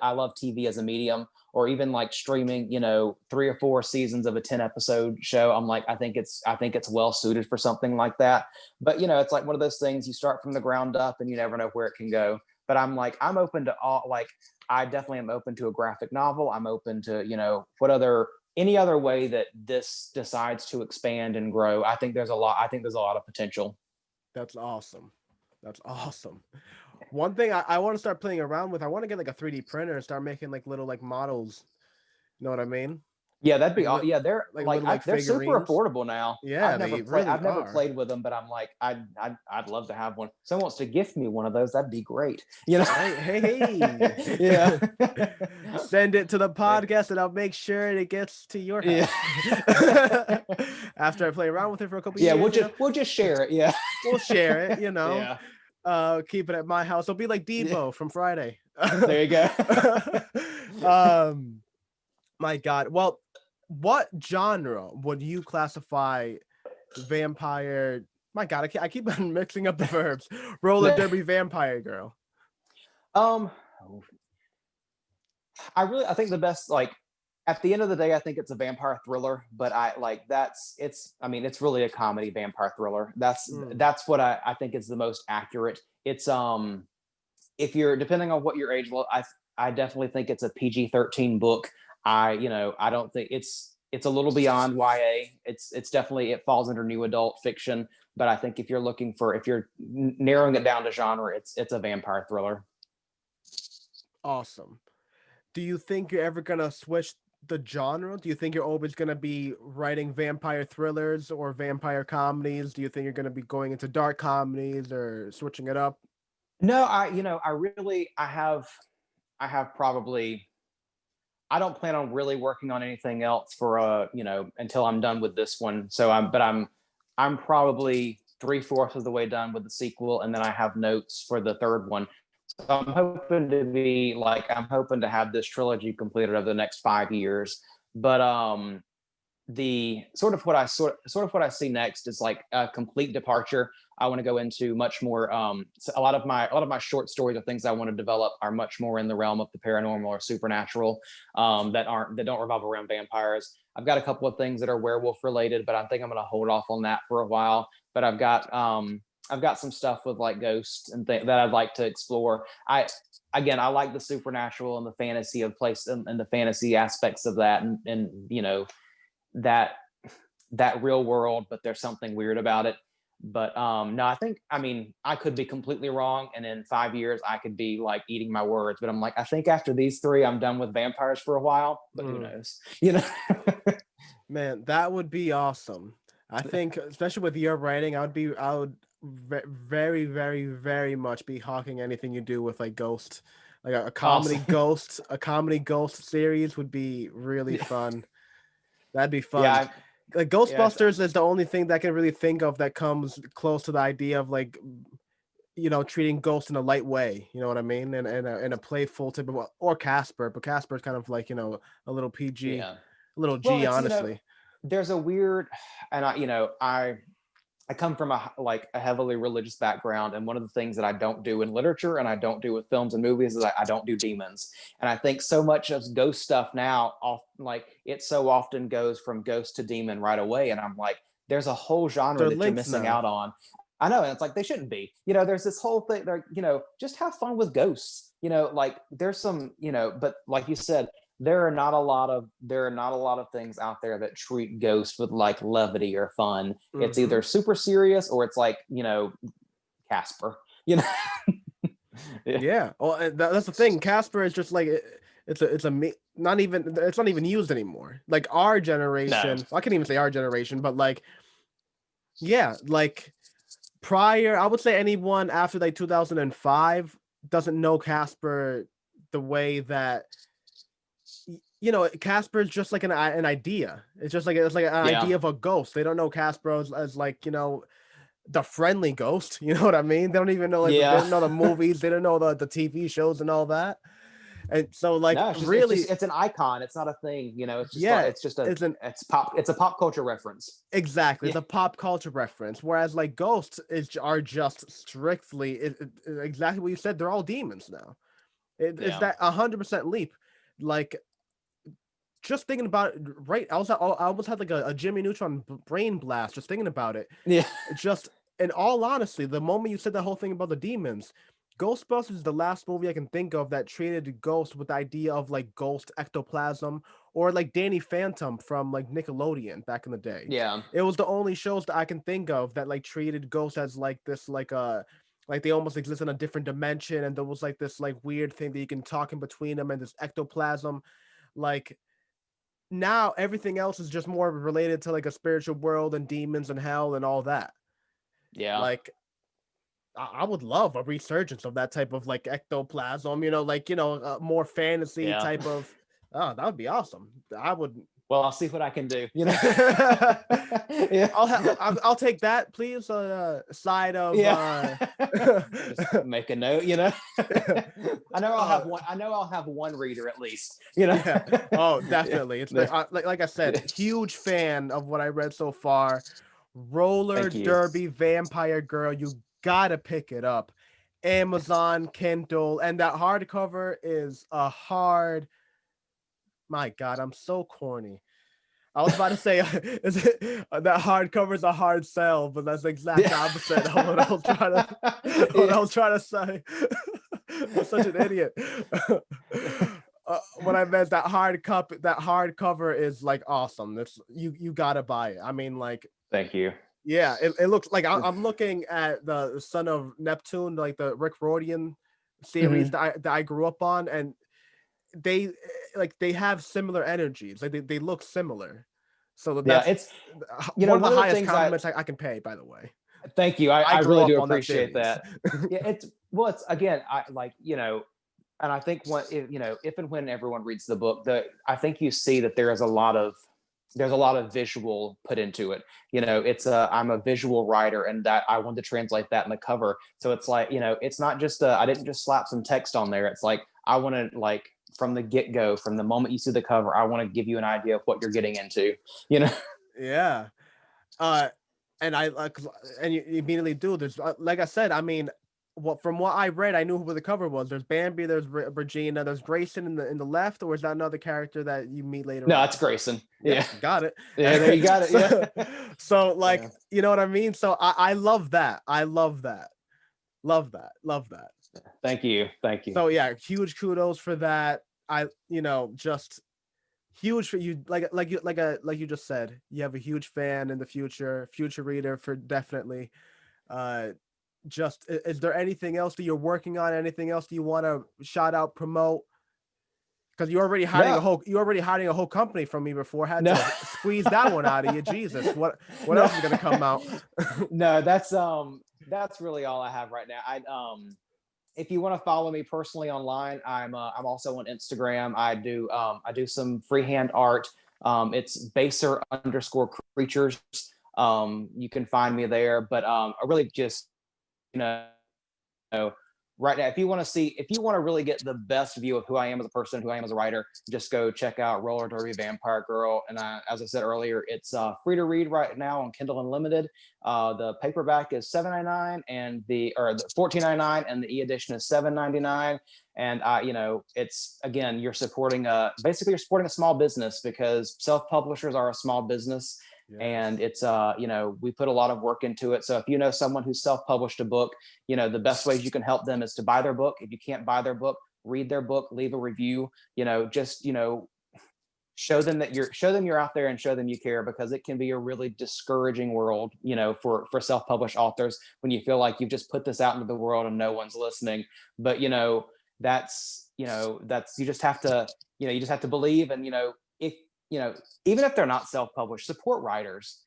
TV as a medium, or even like streaming, 3 or 4 seasons of a 10 episode show. I'm like, I think it's well suited for something like that. But it's like one of those things, you start from the ground up and you never know where it can go. But I'm open to all, like, I definitely am open to a graphic novel. I'm open to, any other way that this decides to expand and grow. I think there's a lot of potential. That's awesome. That's awesome. One thing I want to start playing around with, I want to get like a 3D printer and start making like little like models. You know what I mean? Yeah, that'd be like yeah. They're like like little like they're super figurines. affordable now. Yeah, they really I've never are. played with them, but I'm like I'd love to have one. Someone wants to gift me one of those. That'd be great. You know. Hey, hey, Yeah. hey. Send it to the Yeah. podcast and I'll make sure it gets to your Yeah. house. After I play around with it for a couple Yeah. years, We'll just share it. Yeah. we'll share it, Yeah. keep it at my house. It'll be like Yeah. Debo from Friday. There you go. um, my God. Well, what genre would you classify vampire? My God, I keep on mixing up the verbs. Roller derby vampire girl. um, I think the best, like, at the end of the day, I think it's a vampire thriller, but I like I mean, it's really a comedy vampire thriller. Mm. That's what I think is the most accurate. It's if you're depending on what your age level, I definitely think it's a PG-13 book. I don't think it's a little beyond YA. It's definitely it falls under new adult fiction, but I think if you're narrowing it down to genre, it's a vampire thriller. Awesome. Do you think you're ever gonna switch the genre? Do you think you're always gonna be writing vampire thrillers or vampire comedies? Do you think you're gonna be going into dark comedies or switching it up? No, I really I have probably I don't plan on really working on anything else for until I'm done with this one. So I'm probably three-fourths of the way done with the sequel, and then I have notes for the third one. So I'm hoping to have this trilogy completed over the next 5 years. But the sort of what I see next is like a complete departure. I want to go into much more. So a lot of my short stories or things I want to develop are much more in the realm of the paranormal or supernatural, that don't revolve around vampires. I've got a couple of things that are werewolf related, but I think I'm going to hold off on that for a while. But I've got some stuff with like ghosts and that I'd like to explore. I like the supernatural and the fantasy of place and the fantasy aspects of that, and that real world, but there's something weird about it. But no, I mean, I could be completely wrong, and in 5 years I could be like eating my words. But I'm like, I think after these three, I'm done with vampires for a while. But who Mm. knows? You know? Man, that would be awesome. I think, especially with your writing, I would very, very, very much be hawking anything you do with like ghost, like Awesome. a comedy ghost series would be really Yeah, fun. That'd be yeah, fun. Like yeah. Ghostbusters is the only thing that I can really think of that comes close to the idea of like treating ghosts in a light way. You know what I mean? And in a playful type of, or Casper, but Casper is kind of like a little PG, Yeah. a little Well, G, honestly. there's a weird, and I come from a heavily religious background, and one of the things that I don't do in literature and I don't do with films and movies is I don't do demons. And I think so much of ghost stuff now, like it so often goes from ghost to demon right away, and I'm like, there's a whole genre They're that you're linked missing now. out on. I know, and it's like they shouldn't be. There's this whole thing. Just have fun with ghosts. Like there's some, but like you said, there are not a lot of things out there that treat ghosts with like levity or fun. It's Hmm. either super serious or it's like Casper. You know. Yeah. Yeah. Well, that's the thing. Casper is just like not even, it's not even used anymore. Like our No. generation, well, I can't even say our generation, but like yeah, like prior, I would say anyone after like 2005 doesn't know Casper the way that Casper is just like an idea. It's like an Yeah. idea of a ghost. They don't know Casper as like the friendly ghost. You know what I mean? They don't even know they Yeah. don't know the movies. They don't know the TV shows and all that. And so like No, really, it's an icon. It's not a thing. yeah, it's an it's a pop culture reference. exactly Yeah. it's a pop culture reference. Whereas like ghosts are just strictly exactly what you said. They're all demons now. It's Yeah. that 100% leap. Like just thinking about it, right? I almost had like a Jimmy Neutron brain blast just thinking about it. Yeah. Just in all honesty, the moment you said that whole thing about the demons, Ghostbusters is the last movie I can think of that treated ghosts with the idea of like ghost ectoplasm, or like Danny Phantom from like Nickelodeon back in the day. Yeah. It was the only shows that I can think of that like treated ghosts as like this like they almost exist in a different dimension, and there was like this like weird thing that you can talk in between them and this ectoplasm. Like now everything else is just more related to like a spiritual world and demons and hell and all that. Yeah. Like I would love a resurgence of that type of like ectoplasm, you know, like, you know, more fantasy Yeah. type of. Oh, that would be awesome. I would. Well, I'll see what I can do. You know. Yeah. I'll take that, please. Side of Yeah. Just make a note. You know. I know I'll have one. I know I'll have one reader at least. You know. Yeah. Oh, Yeah. definitely. It's been like I said, Yeah. huge fan of what I read so far. Roller Thank you. Derby Vampire Girl. You gotta pick it up. Amazon, Kindle, and that hardcover is a hard. My God, I'm so corny. I was about to say, is it that hardcover is a hard sell, but that's the exact Yeah. opposite of what I was trying to, what I Yeah. was trying to say. I'm such an idiot. What I meant, that hardcover is like awesome. That's you gotta buy it. I mean, like, Thank you. yeah, it looks like I'm looking at the Son of Neptune, like the Rick Rodian series Mhm. that I grew up on, and they they have similar energies. Like they look similar. So Yeah, that's it's one of the one of the highest things I compliments I can pay, by the way. thank you. I I grew really up do on that appreciate series. that. Yeah, it's well, it's again, I like, and I think if and when everyone reads the book, I think you see that there's a lot of visual put into it. I'm a visual writer, and that I wanted to translate that in the cover. So it's like, it's not just I didn't just slap some text on there. It's like I want to, like, from the get go, from the moment you see the cover, I want to give you an idea of what you're getting into. You know. Yeah. Uh, and I like, and you immediately do. There's like I said, I mean, from what I read, I knew who the cover was. There's Bambi, there's Regina, there's Grayson in the left, or is that another character that you meet later No, that's on? Grayson. Yep, Yeah. got it. Yeah, there you got it. so, Yeah. so like, Yeah. you know what I mean? So I love that. I love that. Love that. Love that. Thank you. Thank you. So yeah, huge kudos for that. Just huge for you, like you just said, you have a huge fan in the future reader for definitely. uh just is there anything else that you're working on, anything else that you want to shout out, promote? Because No, you're already hiding a whole company from me before. Had no, to squeeze that one out of you. Jesus, what no, else is gonna come out? no. That's really all I have right now. If you want to follow me personally online, I'm also on Instagram. I do some freehand art. It's baser_creatures. You can find me there, but I really just, you know, right now, if you want to really get the best view of who I am as a person, who I am as a writer, just go check out Roller Derby Vampire Girl. And as I said earlier, it's free to read right now on Kindle Unlimited. The paperback is $7.99, and the $14.99, and the e-edition is $7.99. And it's, again, you're supporting a small business, because self-publishers are a small business. And Yes, it's we put a lot of work into it. So if you know someone who's self-published a book, the best ways you can help them is to buy their book. If you can't buy their book, read their book, leave a review. Just show them you're out there, and show them you care, because it can be a really discouraging world, for self-published authors, when you feel like you've just put this out into the world and no one's listening. But that's you just have to believe. And if even if they're not self-published, support writers.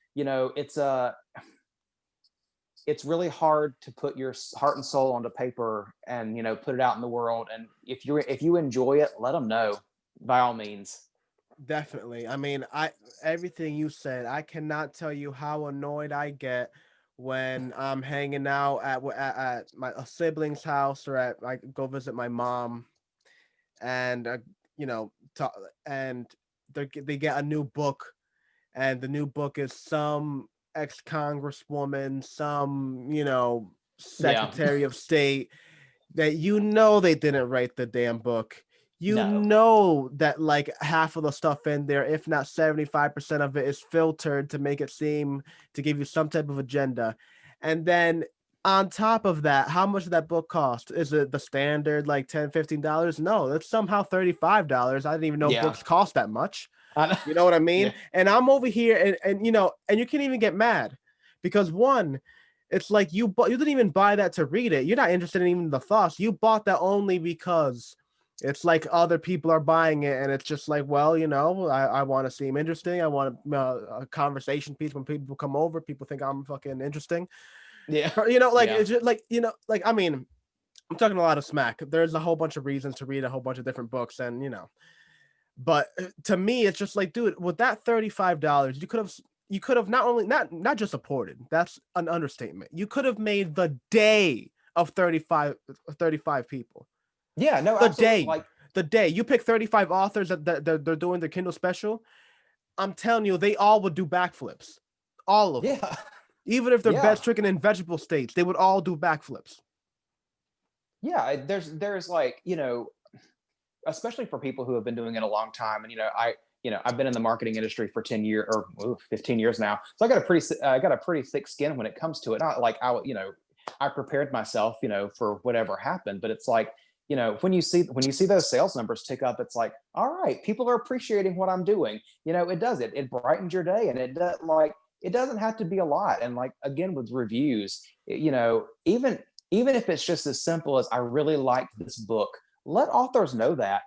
It's really hard to put your heart and soul onto paper, and put it out in the world. And if you enjoy it, let them know, by all means. definitely. I mean, I everything you said, I cannot tell you how annoyed I get when I'm hanging out at my sibling's house, or I go visit my mom, and you know, and they get a new book, and the new book is some ex-congresswoman, some, Yeah. secretary of state, that they didn't write the damn book. You No. know that like half of the stuff in there, if not 75% of it, is filtered to make it seem to give you some type of agenda. And then on top of that, how much did that book cost? Is it the standard like $10, $15? No, it's somehow $35. I didn't even know Yeah. books cost that much. I, You know what I mean? yeah. And I'm over here, and you can't even get mad, because one, it's like you didn't even buy that to read it. You're not interested in even the thoughts. You bought that only because It's like other people are buying it, and it's just like, well, I want to seem interesting. I want a conversation piece when people come over. People think I'm fucking interesting. Yeah. Like Yeah. it's just like like I mean, I'm talking a lot of smack. There's a whole bunch of reasons to read a whole bunch of different books, and but to me, it's just like, dude, with that $35, you could have not only not just supported. That's an understatement. You could have made the day of 35 people. Yeah. No, The absolutely. day, Like, the day you pick 35 authors that they're doing the Kindle special. I'm telling you, they all would do backflips, all of them. yeah. Even if they're bed Yeah. stricken in vegetable states, they would all do backflips. Yeah. There's like, especially for people who have been doing it a long time. And I've been in the marketing industry for 10 years or 15 years now, so I got a pretty thick skin when it comes to it. Not like I prepared myself, for whatever happened, but it's like, when you see those sales numbers tick up, it's like, all right, people are appreciating what I'm doing. It brightens your day, and it doesn't have to be a lot. And like, again, with reviews, even if it's just as simple as, I really liked this book, let authors know that.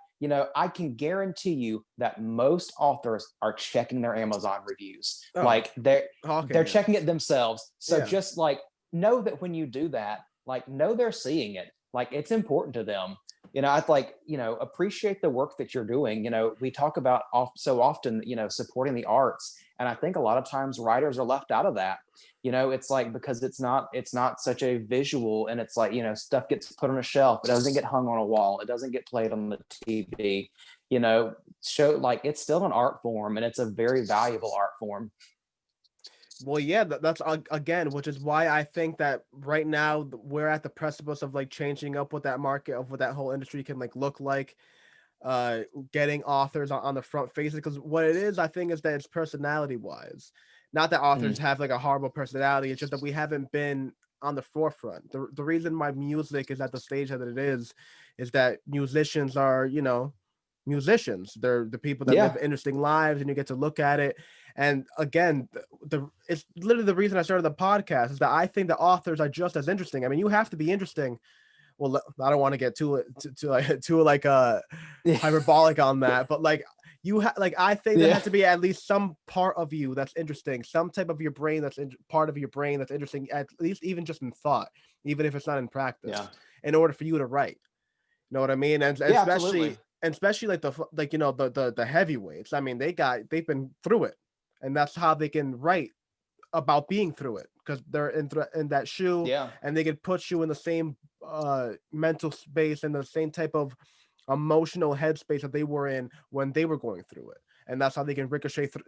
I can guarantee you that most authors are checking their Amazon reviews. Oh, Like, they're Hawking it. checking it themselves. So Yeah. just like, know that when you do that, like, know they're seeing it. Like, it's important to them. I'd like, appreciate the work that you're doing. We talk about so often, supporting the arts. And I think a lot of times writers are left out of that. It's like, because it's not such a visual, and it's like, stuff gets put on a shelf, it doesn't get hung on a wall, it doesn't get played on the TV. Show, like, it's still an art form, and it's a very valuable art form. Well, yeah, that's again, which is why I think that right now we're at the precipice of like changing up what that market of what that whole industry can like look like. uh Getting authors on the front faces, because what it is, I think, is that it's personality wise. Not that authors Mm. have like a horrible personality, it's just that we haven't been on the forefront. The reason my music is at the stage that it is that musicians are, musicians. They're the people that live Yeah. interesting lives, and you get to look at it. And again, it's literally the reason I started the podcast, is that I think the authors are just as interesting. I mean, you have to be interesting. Well, I don't want to get too like Yeah. hyperbolic on that, but like like I think there Yeah. has to be at least some part of you that's interesting, some type of your brain part of your brain that's interesting, at least even just in thought, even if it's not in practice, Yeah. in order for you to write. You know what I mean? And Yeah, absolutely. especially like like the heavyweights. I mean, they've been through it, and that's how they can write about being through it, because they're in that shoe, Yeah. and they can put you in the same mental space and the same type of emotional headspace that they were in when they were going through it, and that's how they can ricochet through.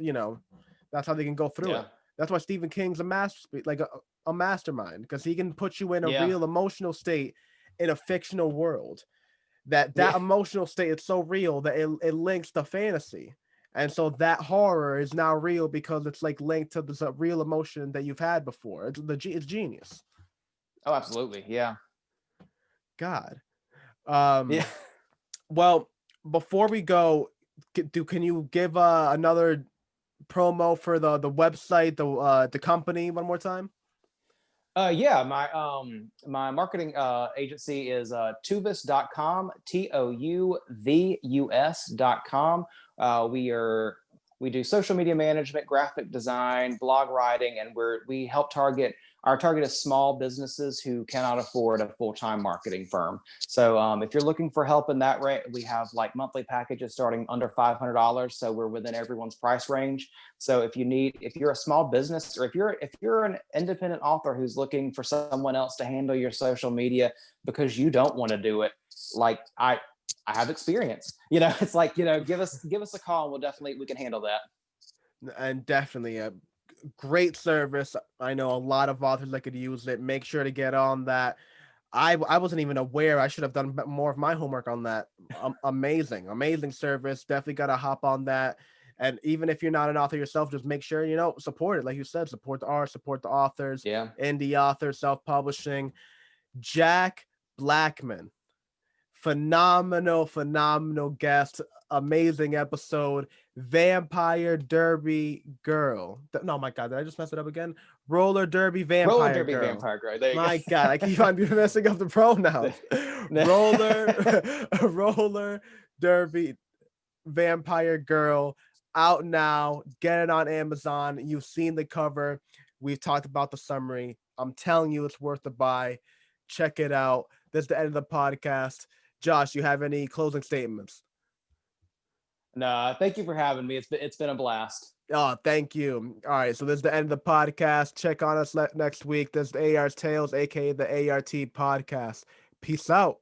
That's how they can go through Yeah. it. That's why Stephen King's a master, like a mastermind, because he can put you in a Yeah. real emotional state in a fictional world. That Yeah. emotional state is so real that it links to fantasy, and so that horror is now real because it's like linked to this real emotion that you've had before. It's genius. Oh, absolutely. Yeah. God. Yeah. Well, before we go, can you give another promo for the website, the company, one more time? Yeah, my marketing agency is tuvus.com, touvus.com. We do social media management, graphic design, blog writing, and we help our target is small businesses who cannot afford a full-time marketing firm. So if you're looking for help in that rate, we have like monthly packages starting under $500. So we're within everyone's price range. So if you're a small business, or if you're an independent author who's looking for someone else to handle your social media because you don't want to do it, like I have experience. It's like, give us a call, and we can handle that. And definitely a great service. I know a lot of authors that could use it. Make sure to get on that. I wasn't even aware. I should have done more of my homework on that. Amazing service. Definitely got to hop on that. And even if you're not an author yourself, just make sure, support it. Like you said, support the art, support the authors, Yeah. indie authors, self-publishing. Jack Blackmon, phenomenal guest. amazing episode, Vampire Derby Girl. No, my God, did I just mess it up again? Roller Derby Roller Vampire derby Girl. vampire girl. There you My God, I keep on messing up the pronouns. go. Roller Derby Vampire Girl, out now. Get it on Amazon. You've seen the cover. We've talked about the summary. I'm telling you, it's worth the buy. Check it out. This is the end of the podcast. Josh, you have any closing statements? No, thank you for having me. It's been a blast. Oh, thank you. All right, so this is the end of the podcast. Check on us next week. This is the AR's Tales, aka the ART podcast. Peace out.